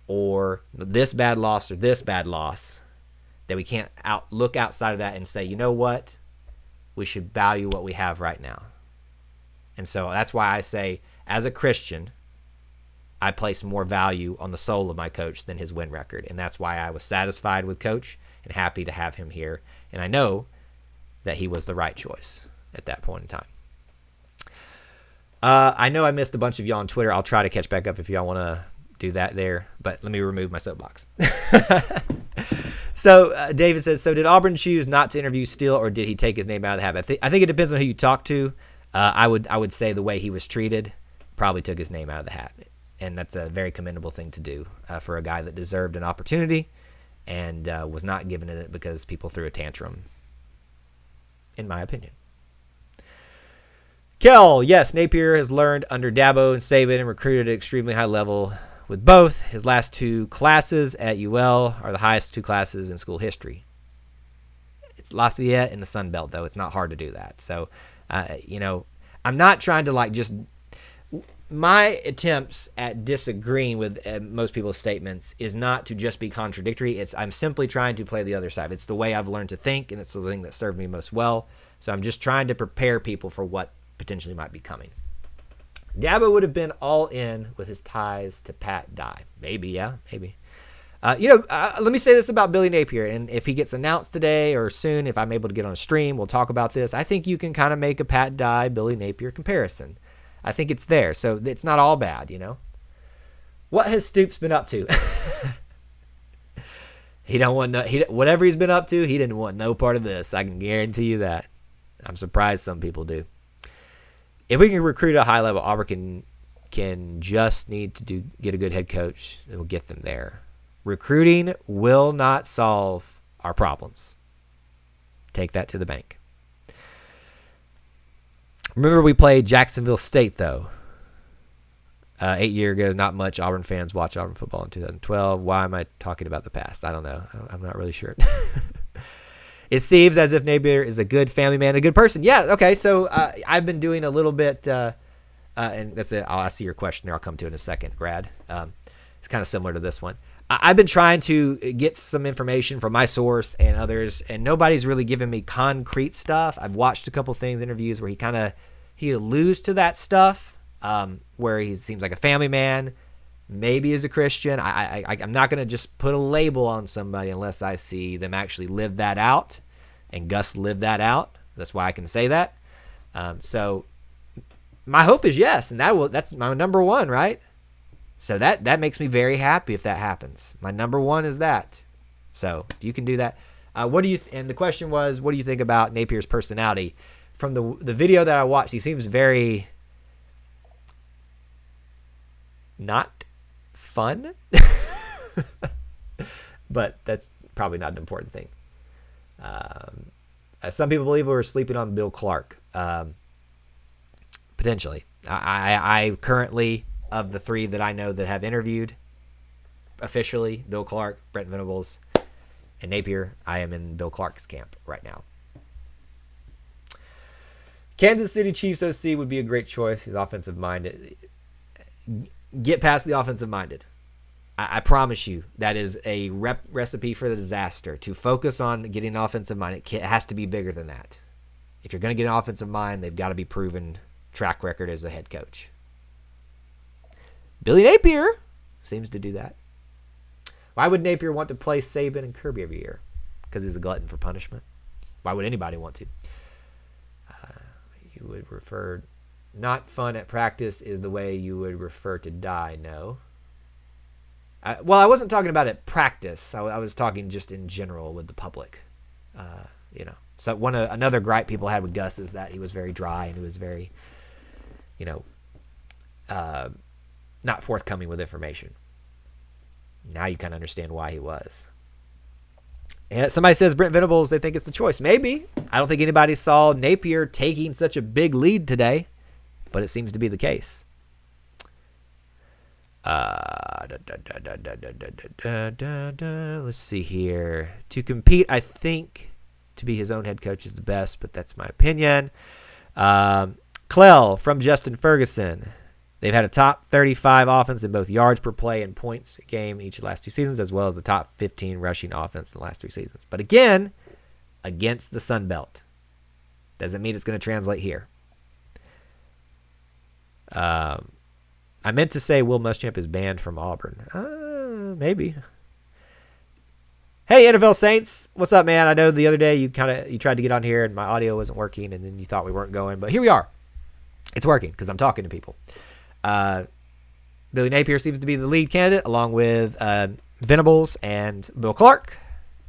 or this bad loss or this bad loss, that we can't look outside of that and say, you know what, we should value what we have right now. And so that's why I say, as a Christian, I place more value on the soul of my coach than his win record. And that's why I was satisfied with Coach and happy to have him here. And I know that he was the right choice at that point in time. I know I missed a bunch of y'all on Twitter. I'll try to catch back up if y'all want to do that there. But let me remove my soapbox. So David says, so did Auburn choose not to interview Steele, or did he take his name out of the hat? I think it depends on who you talk to. I would say the way he was treated probably took his name out of the hat. And that's a very commendable thing to do for a guy that deserved an opportunity and was not given it because people threw a tantrum, in my opinion. Kel, yes, Napier has learned under Dabo and Saban and recruited at an extremely high level with both. His last 2 classes at UL are the highest 2 classes in school history. It's Lafayette in the Sun Belt, though. It's not hard to do that. So, I'm not trying to just my attempts at disagreeing with most people's statements is not to just be contradictory. I'm simply trying to play the other side. It's the way I've learned to think, and it's the thing that served me most well. So I'm just trying to prepare people for what potentially might be coming. Dabo would have been all in with his ties to Pat Dye. Maybe, yeah, maybe. Let me say this about Billy Napier, and if he gets announced today or soon, if I'm able to get on a stream, we'll talk about this. I think you can kind of make a Pat Dye, Billy Napier comparison. I think it's there, so it's not all bad, What has Stoops been up to? He don't want whatever he's been up to, he didn't want no part of this. I can guarantee you that. I'm surprised some people do. If we can recruit at a high level, Auburn can just need to get a good head coach, and we'll get them there. Recruiting will not solve our problems. Take that to the bank. Remember we played Jacksonville State, though. 8 years ago, not much Auburn fans watch Auburn football in 2012. Why am I talking about the past? I don't know. I'm not really sure. It seems as if Napier is a good family man, a good person. Yeah, okay, so I've been doing a little bit, and that's it. I'll see your question there. I'll come to it in a second, Brad. It's kind of similar to this one. I've been trying to get some information from my source and others, and nobody's really given me concrete stuff. I've watched a couple things, interviews, where he alludes to that stuff, where he seems like a family man, maybe is a Christian. I'm not going to just put a label on somebody unless I see them actually live that out, and Gus lived that out. That's why I can say that. So my hope is yes, and that's my number one, right? So that makes me very happy if that happens. My number one is that. So you can do that. And the question was, what do you think about Napier's personality? From the video that I watched, he seems very not fun. But that's probably not an important thing. Some people believe we were sleeping on Bill Clark. Potentially. I currently, of the 3 that I know that have interviewed officially, Bill Clark, Brent Venables, and Napier, I am in Bill Clark's camp right now. Kansas City Chiefs OC would be a great choice. He's offensive-minded. Get past the offensive-minded. I promise you that is a recipe for the disaster. To focus on getting an offensive mind, it has to be bigger than that. If you're going to get an offensive mind, they've got to be proven track record as a head coach. Billy Napier seems to do that. Why would Napier want to play Saban and Kirby every year? Because he's a glutton for punishment. Why would anybody want to? You would refer, not fun at practice is the way you would refer to Dye. No. I wasn't talking about at practice. I was talking just in general with the public. So another gripe people had with Gus is that he was very dry and he was very, not forthcoming with information. Now you kind of understand why he was. And somebody says Brent Venables, they think it's the choice. Maybe. I don't think anybody saw Napier taking such a big lead today, but it seems to be the case. Let's see here. To compete, I think to be his own head coach is the best, but that's my opinion. Clell from Justin Ferguson. They've had a top 35 offense in both yards per play and points a game each of the last 2 seasons, as well as the top 15 rushing offense in the last 3 seasons. But again, against the Sun Belt. Doesn't mean it's going to translate here. I meant to say Will Muschamp is banned from Auburn. Maybe. Hey, NFL Saints. What's up, man? I know the other day you tried to get on here and my audio wasn't working, and then you thought we weren't going, but here we are. It's working because I'm talking to people. Billy Napier seems to be the lead candidate, along with Venables and Bill Clark.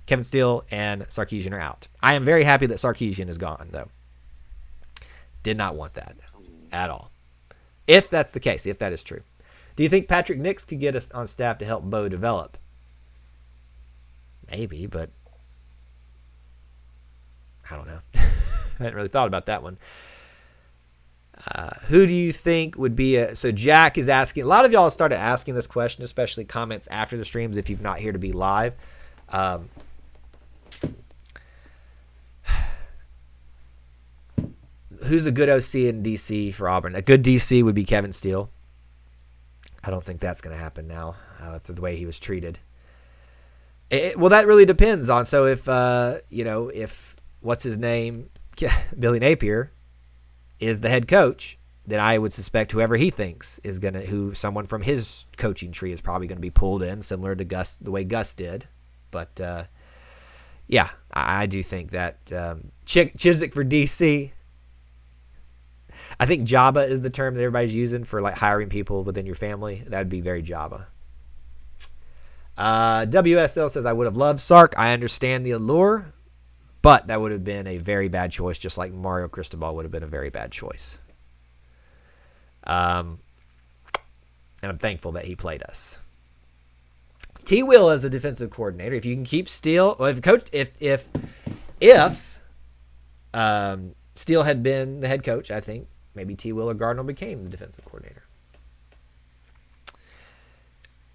Kevin Steele and Sarkisian are out. I am very happy that Sarkisian is gone, though. Did not want that at all. If that's the case, if that is true. Do you think Patrick Nix could get us on staff to help Bo develop? Maybe, but I don't know. I hadn't really thought about that one. Who do you think would be so Jack is asking, a lot of y'all started asking this question, especially comments after the streams if you're not here to be live. Who's a good OC in DC for Auburn? A good DC would be Kevin Steele. I don't think that's going to happen now after the way he was treated. Well, that really depends on. So if what's his name, Billy Napier, is the head coach, then I would suspect whoever he thinks is someone from his coaching tree is probably going to be pulled in, similar to Gus, the way Gus did. But yeah, I do think that Chizik for DC. I think Jabba is the term that everybody's using for like hiring people within your family. That'd be very Jabba. WSL says, I would have loved Sark. I understand the allure, but that would have been a very bad choice, just like Mario Cristobal would have been a very bad choice. And I'm thankful that he played us. T. Will as a defensive coordinator. If you can keep Steele, or if Steele had been the head coach, I think maybe T. Will or Gardner became the defensive coordinator.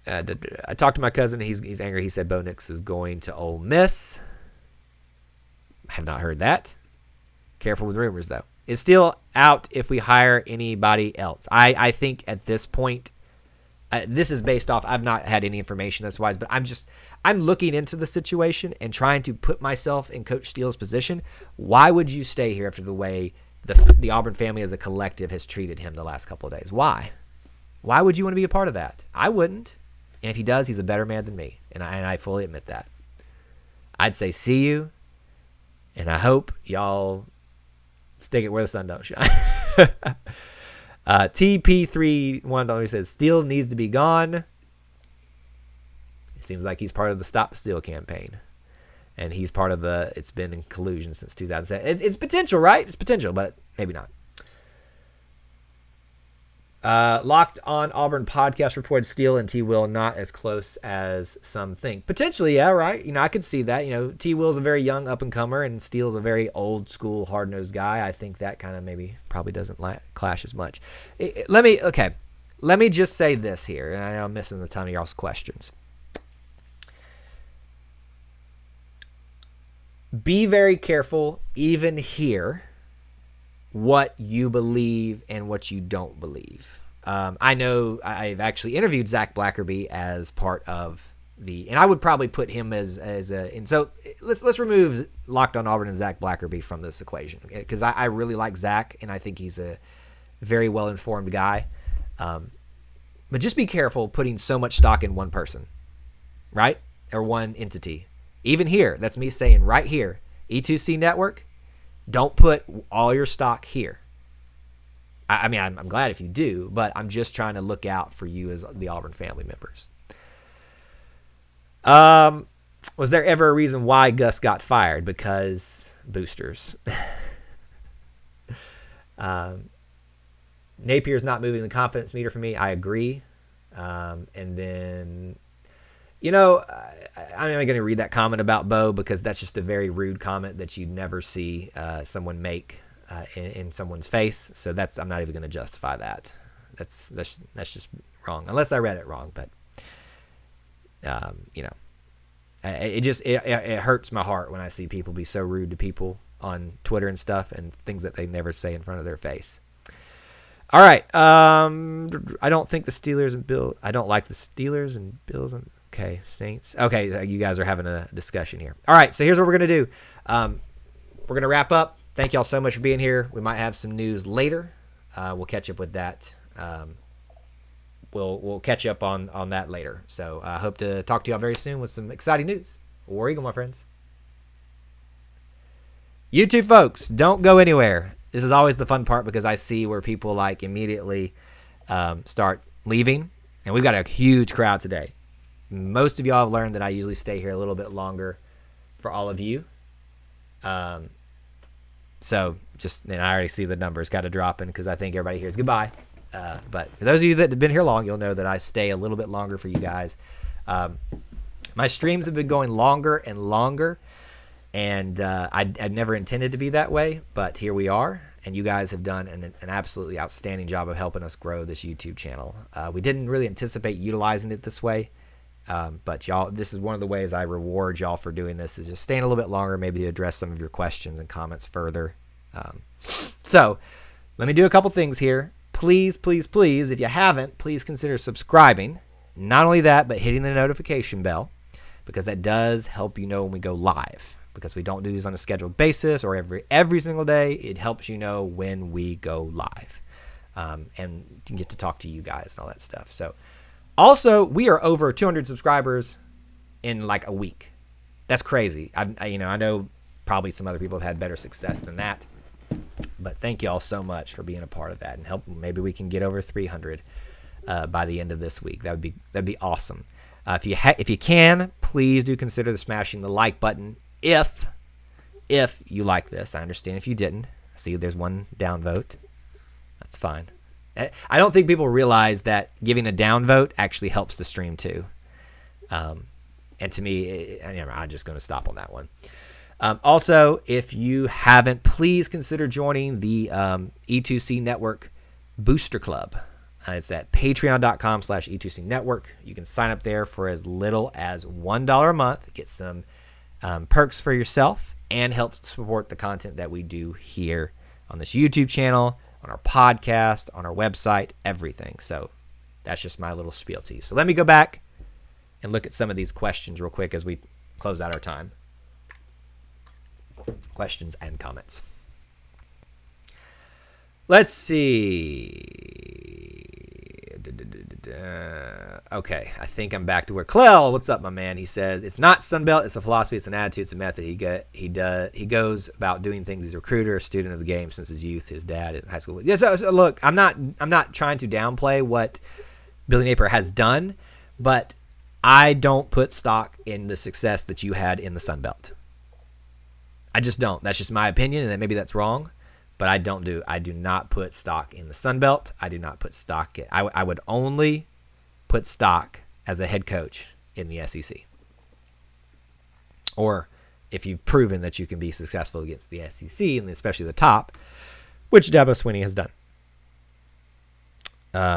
I talked to my cousin. He's angry. He said Bo Nix is going to Ole Miss. I have not heard that. Careful with rumors, though. Is Steele out if we hire anybody else? I think at this point, this is based off, I've not had any information that's wise, but I'm looking into the situation and trying to put myself in Coach Steele's position. Why would you stay here after the way the Auburn family as a collective has treated him the last couple of days? Why? Why would you want to be a part of that? I wouldn't. And if he does, he's a better man than me. And I fully admit that. I'd say see you. And I hope y'all stick it where the sun don't shine. TP31 says, Steele needs to be gone. It seems like he's part of the Stop Steele campaign. And he's part of it's been in collusion since 2007. It's potential, right? It's potential, but maybe not. Locked on Auburn podcast reported Steele and T. Will not as close as some think. Potentially, yeah, right. I could see that. T. Will's a very young up-and-comer, and Steele's a very old-school, hard-nosed guy. I think that kind of maybe probably doesn't clash as much. Let me just say this here, and I know I'm missing a ton of y'all's questions. Be very careful, even here, what you believe and what you don't believe. I know I've actually interviewed Zach Blackerby as part of and I would probably put him so let's remove Locked on Auburn and Zach Blackerby from this equation, because I really like Zach and I think he's a very well-informed guy. But just be careful putting so much stock in one person, right? Or one entity. Even here, that's me saying right here, E2C Network, don't put all your stock here. I mean, I'm glad if you do, but I'm just trying to look out for you as the Auburn family members. Was there ever a reason why Gus got fired? Because boosters. Napier's not moving the confidence meter for me. I agree. And then, I'm not going to read that comment about Bo because that's just a very rude comment that you'd never see someone make in someone's face. So I'm not even going to justify that. That's just wrong, unless I read it wrong. But it hurts my heart when I see people be so rude to people on Twitter and stuff, and things that they never say in front of their face. All right. I don't think the Steelers and Bills. I don't like the Steelers and Bills. Okay, Saints. Okay, you guys are having a discussion here. All right, so here's what we're going to do. We're going to wrap up. Thank y'all so much for being here. We might have some news later. We'll catch up with that we'll catch up on that later. So I hope to talk to y'all very soon with some exciting news. War Eagle, my friends. You two folks, don't go anywhere. This is always the fun part because I see where people like immediately start leaving. And we've got a huge crowd today. Most of y'all have learned that I usually stay here a little bit longer for all of you. So just, and I already see the numbers kind of dropping because I think everybody hears goodbye. But for those of you that have been here long, you'll know that I stay a little bit longer for you guys. My streams have been going longer and longer. And I'd never intended to be that way, but here we are. And you guys have done an absolutely outstanding job of helping us grow this YouTube channel. We didn't really anticipate utilizing it this way, but y'all, this is one of the ways I reward y'all for doing this, is just staying a little bit longer, maybe to address some of your questions and comments further. So let me do a couple things here. Please, please, please, if you haven't, please consider subscribing. Not only that, but hitting the notification bell, because that does help you know when we go live. Because we don't do these on a scheduled basis or every single day. It helps you know when we go live. And you can get to talk to you guys and all that stuff. So also, we are over 200 subscribers in like a week. That's crazy. I know probably some other people have had better success than that. But thank you all so much for being a part of that and help. Maybe we can get over 300 by the end of this week. That'd be awesome. If you can, please do consider smashing the like button. If you like this. I understand if you didn't. See, there's one down vote. That's fine. I don't think people realize that giving a down vote actually helps the stream too. And to me, I'm just going to stop on that one. Also, if you haven't, please consider joining the E2C Network Booster Club. It's at patreon.com/E2C Network. You can sign up there for as little as $1 a month. Get some perks for yourself and helps support the content that we do here on this YouTube channel, on our podcast, on our website, everything. So that's just my little spiel to you. So let me go back and look at some of these questions real quick as we close out our time. Questions and comments. Let's see. Okay, I think I'm back to where Clell. What's up, my man? He says it's not Sunbelt. It's a philosophy. It's an attitude. It's a method. He goes about doing things. He's a recruiter, a student of the game since his youth. His dad in high school. Yeah. So look, I'm not trying to downplay what Billy Napier has done, but I don't put stock in the success that you had in the Sunbelt. I just don't. That's just my opinion, and maybe that's wrong. But I do not put stock in the Sun Belt. I do not put stock. I would only put stock as a head coach in the SEC. Or if you've proven that you can be successful against the SEC, and especially the top, which Dabo Swinney has done.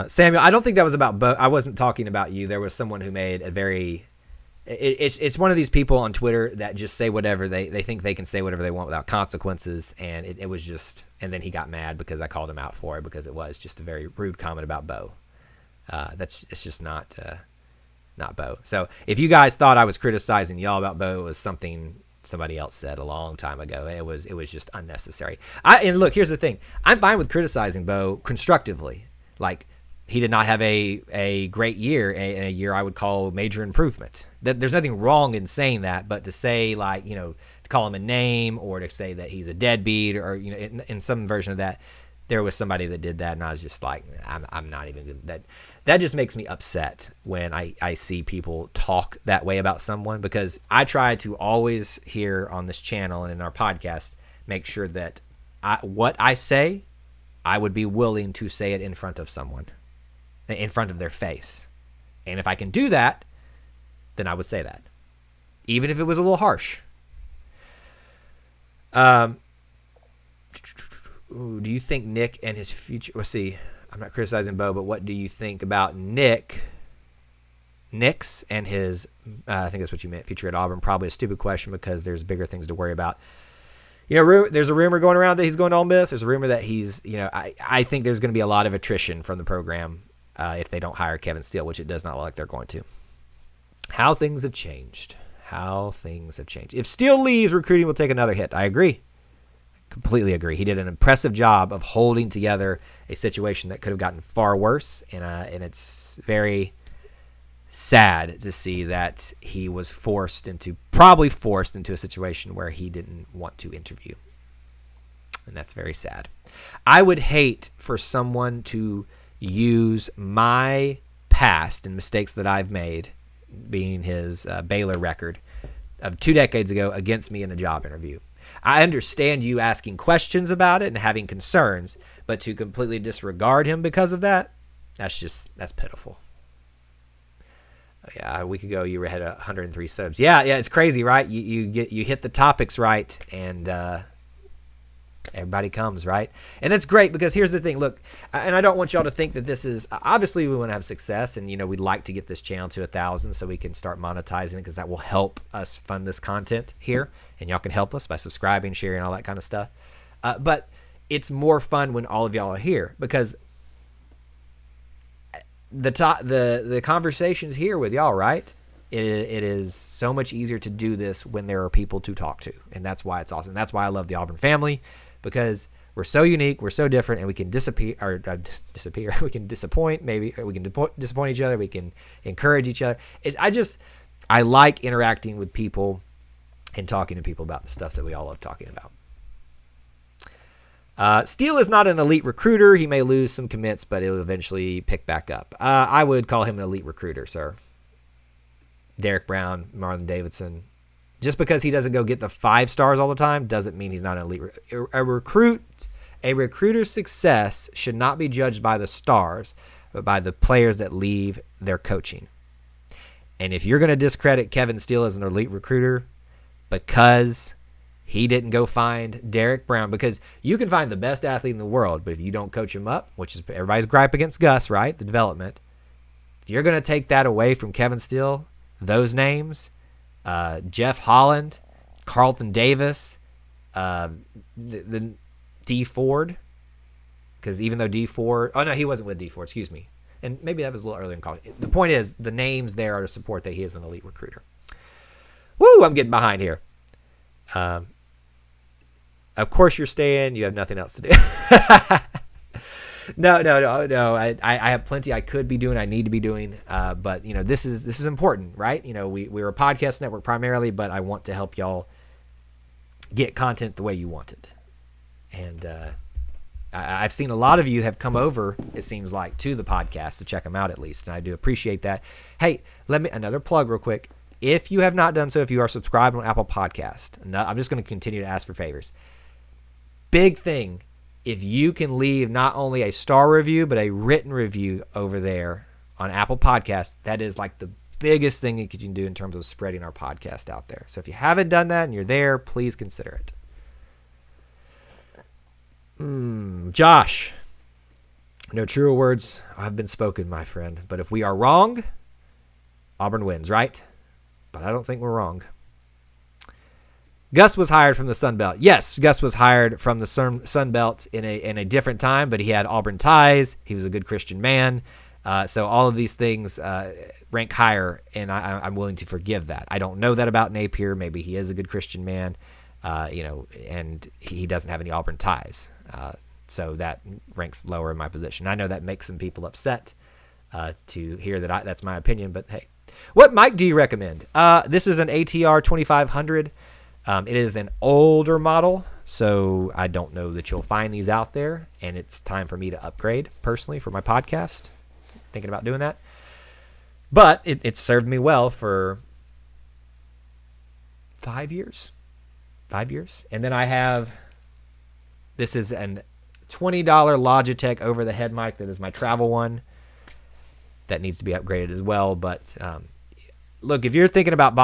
Samuel, I don't think that was about Bo. I wasn't talking about you. There was someone who made a very... It's one of these people on Twitter that just say whatever they think they can say whatever they want without consequences, and it was just, and then he got mad because I called him out for it because it was just a very rude comment about Bo. It's just not Bo. So if you guys thought I was criticizing y'all about Bo, it was something somebody else said a long time ago. It was just unnecessary. And look, here's the thing: I'm fine with criticizing Bo constructively, like. He did not have a great year, and a year I would call major improvement. There's nothing wrong in saying that, but to say, like, to call him a name or to say that he's a deadbeat or, in some version of that, there was somebody that did that, and I was just like, I'm not even good. That just makes me upset when I see people talk that way about someone, because I try to always here on this channel and in our podcast make sure that what I say, I would be willing to say it in front of someone. In front of their face. And if I can do that, then I would say that. Even if it was a little harsh. Do you think Nick and his future... Let's see. I'm not criticizing Bo, but what do you think about Nick's and his... I think that's what you meant. Future at Auburn. Probably a stupid question because there's bigger things to worry about. There's a rumor going around that he's going to Ole Miss. There's a rumor that he's... I think there's going to be a lot of attrition from the program if they don't hire Kevin Steele, which it does not look like they're going to. How things have changed. If Steele leaves, recruiting will take another hit. I agree. Completely agree. He did an impressive job of holding together a situation that could have gotten far worse, and it's very sad to see that he was probably forced into a situation where he didn't want to interview. And that's very sad. I would hate for someone to use my past and mistakes that I've made, being his Baylor record of 2 decades ago, against me in a job interview. I understand you asking questions about it and having concerns, but to completely disregard him because of that, that's pitiful. Yeah, a week ago you had 103 subs. Yeah, it's crazy, right? You hit the topics right, and everybody comes, right? And that's great, because here's the thing. Look, and I don't want y'all to think that this is, obviously we want to have success, and we'd like to get this channel to 1,000 so we can start monetizing it, because that will help us fund this content here, and y'all can help us by subscribing, sharing, all that kind of stuff. But it's more fun when all of y'all are here, because the conversations here with y'all, right? It is so much easier to do this when there are people to talk to, and that's why it's awesome. That's why I love the Auburn family, because we're so unique, we're so different, and we can disappear. We can disappoint, maybe, or we can disappoint each other. We can encourage each other. I like interacting with people and talking to people about the stuff that we all love talking about. Steele is not an elite recruiter. He may lose some commits, but he'll eventually pick back up. I would call him an elite recruiter, sir. Derek Brown, Marlon Davidson. Just because he doesn't go get the 5 stars all the time doesn't mean he's not an elite. A recruiter's success should not be judged by the stars, but by the players that leave their coaching. And if you're going to discredit Kevin Steele as an elite recruiter because he didn't go find Derek Brown, because you can find the best athlete in the world, but if you don't coach him up, which is everybody's gripe against Gus, right? The development. If you're going to take that away from Kevin Steele, those names, Jeff Holland, Carlton Davis, the D Ford, because even though D Ford, oh no, he wasn't with D Ford, excuse me. And maybe that was a little earlier in college. The point is, the names there are to support that he is an elite recruiter. Woo, I'm getting behind here. Of course you're staying. You have nothing else to do. No. I have plenty I could be doing. I need to be doing. But this is important, right? We're a podcast network primarily, but I want to help y'all get content the way you want it. And I've seen a lot of you have come over, it seems like, to the podcast to check them out at least, and I do appreciate that. Hey, another plug real quick. If you have not done so, if you are subscribed on Apple Podcast, I'm just going to continue to ask for favors. Big thing, if you can leave not only a star review, but a written review over there on Apple Podcast, that is like the biggest thing that you can do in terms of spreading our podcast out there. So if you haven't done that and you're there, please consider it. Josh, no truer words have been spoken, my friend. But if we are wrong, Auburn wins, right? But I don't think we're wrong. Gus was hired from the Sun Belt. Yes, Gus was hired from the Sun Belt in a different time, but he had Auburn ties. He was a good Christian man. So all of these things rank higher, and I'm willing to forgive that. I don't know that about Napier. Maybe he is a good Christian man, and he doesn't have any Auburn ties. So that ranks lower in my position. I know that makes some people upset to hear that that's my opinion, but hey. What mic do you recommend? This is an ATR 2500. It is an older model, so I don't know that you'll find these out there, and it's time for me to upgrade personally for my podcast. Thinking about doing that. But it served me well for 5 years. 5 years. And then I have, this is an $20 Logitech over-the-head mic that is my travel one. That needs to be upgraded as well. But look, if you're thinking about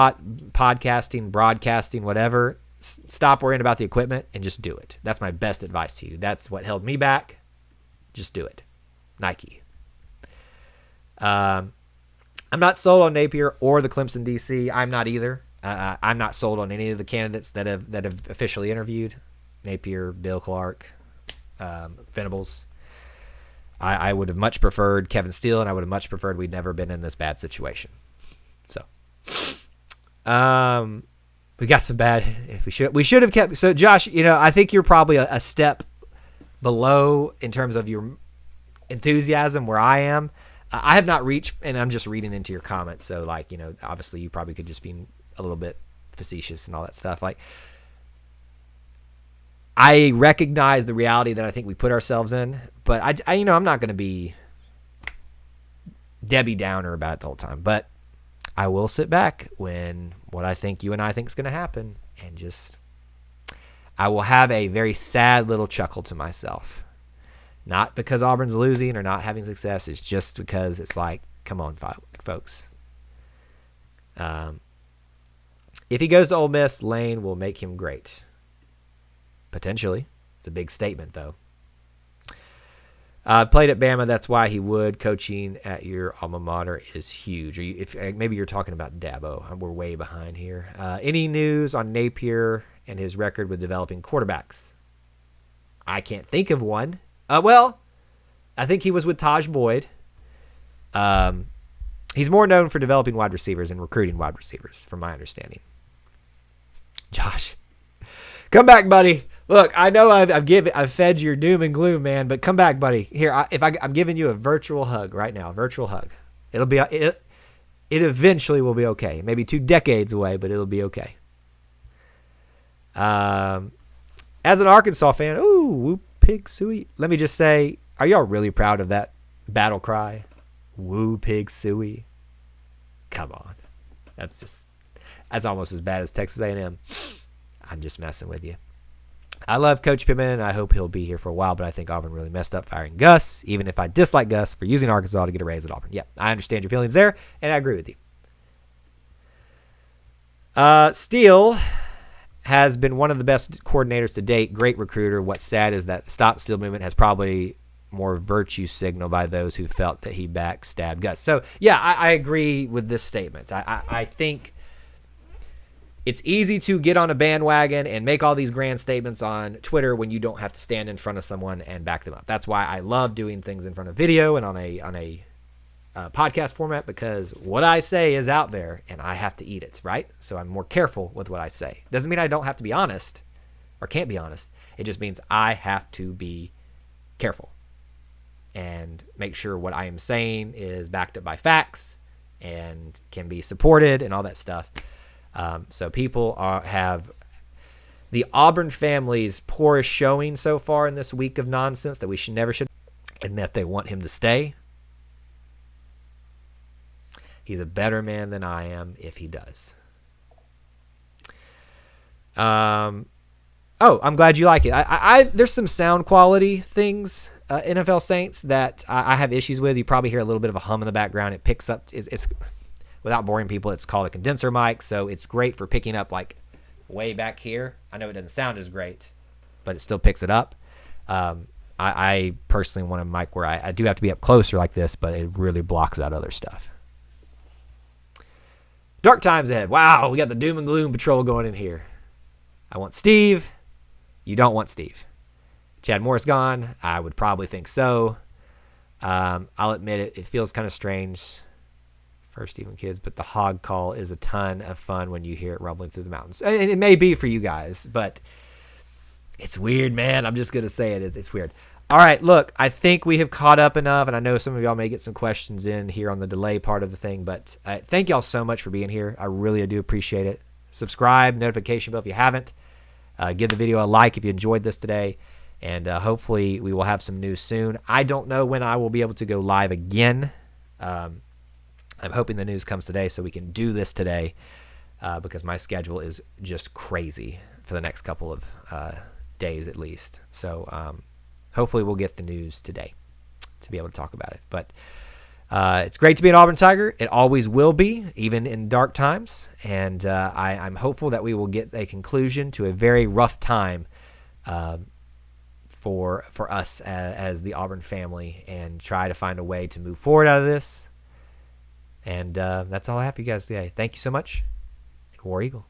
podcasting, broadcasting, whatever, stop worrying about the equipment and just do it. That's my best advice to you. That's what held me back. Just do it. Nike. I'm not sold on Napier or the Clemson DC. I'm not either. I'm not sold on any of the candidates that have officially interviewed. Napier, Bill Clark, Venables. I would have much preferred Kevin Steele, and I would have much preferred we'd never been in this bad situation. So, we got some bad. If we should have kept. So Josh, I think you're probably a step below in terms of your enthusiasm where I am. I have not reached, and I'm just reading into your comments. So obviously you probably could just be a little bit facetious and all that stuff. Like, I recognize the reality that I think we put ourselves in, but I'm not going to be Debbie Downer about it the whole time. But I will sit back when what I think you and I think is going to happen, and I will have a very sad little chuckle to myself. Not because Auburn's losing or not having success. It's just because it's like, come on, folks. If he goes to Ole Miss, Lane will make him great. Potentially. It's a big statement, though. Played at Bama, that's why he would. Coaching at your alma mater is huge. Maybe you're talking about Dabo. We're way behind here. Any news on Napier and his record with developing quarterbacks? I can't think of one. Well, I think he was with Taj Boyd. He's more known for developing wide receivers and recruiting wide receivers, from my understanding. Josh, come back, buddy. Look, I know I've fed your doom and gloom, man, but come back, buddy. Here, I'm giving you a virtual hug right now, a virtual hug. It eventually will be okay. Maybe 2 decades away, but it'll be okay. As an Arkansas fan, ooh, whoop, pig suey. Let me just say, are y'all really proud of that battle cry? Woo, pig suey. Come on. That's almost as bad as Texas A&M. I'm just messing with you. I love Coach Pittman, and I hope he'll be here for a while, but I think Auburn really messed up firing Gus, even if I dislike Gus for using Arkansas to get a raise at Auburn. Yeah, I understand your feelings there, and I agree with you. Steele has been one of the best coordinators to date. Great recruiter. What's sad is that the Stop Steele movement has probably more virtue signal by those who felt that he backstabbed Gus. So, yeah, I agree with this statement. I think it's easy to get on a bandwagon and make all these grand statements on Twitter when you don't have to stand in front of someone and back them up. That's why I love doing things in front of video and on a podcast format, because what I say is out there and I have to eat it, right? So I'm more careful with what I say. Doesn't mean I don't have to be honest or can't be honest. It just means I have to be careful and make sure what I am saying is backed up by facts and can be supported and all that stuff. So people have the Auburn family's poorest showing so far in this week of nonsense that we should, and that they want him to stay. He's a better man than I am if he does. I'm glad you like it. There's some sound quality things, NFL Saints, that I have issues with. You probably hear a little bit of a hum in the background. It picks up. It's without boring people, it's called a condenser mic, so it's great for picking up like way back here. I know it doesn't sound as great, but it still picks it up. I personally want a mic where I do have to be up closer like this, but it really blocks out other stuff. Dark times ahead. Wow, we got the doom and gloom patrol going in here. I want Steve. You don't want Steve. Chad Morris gone? I would probably think so. I'll admit it feels kind of strange for Stephen Kids, but the hog call is a ton of fun when you hear it rumbling through the mountains. And it may be for you guys, but it's weird, man. I'm just going to say it. It's weird. All right, look, I think we have caught up enough, and I know some of y'all may get some questions in here on the delay part of the thing, but thank y'all so much for being here. I really do appreciate it. Subscribe, notification bell if you haven't. Give the video a like if you enjoyed this today, and hopefully we will have some news soon. I don't know when I will be able to go live again. I'm hoping the news comes today so we can do this today, because my schedule is just crazy for the next couple of days at least. So hopefully we'll get the news today to be able to talk about it. But it's great to be an Auburn Tiger. It always will be, even in dark times. And I'm hopeful that we will get a conclusion to a very rough time for us as the Auburn family, and try to find a way to move forward out of this. And that's all I have for you guys today. Thank you so much. War Eagle.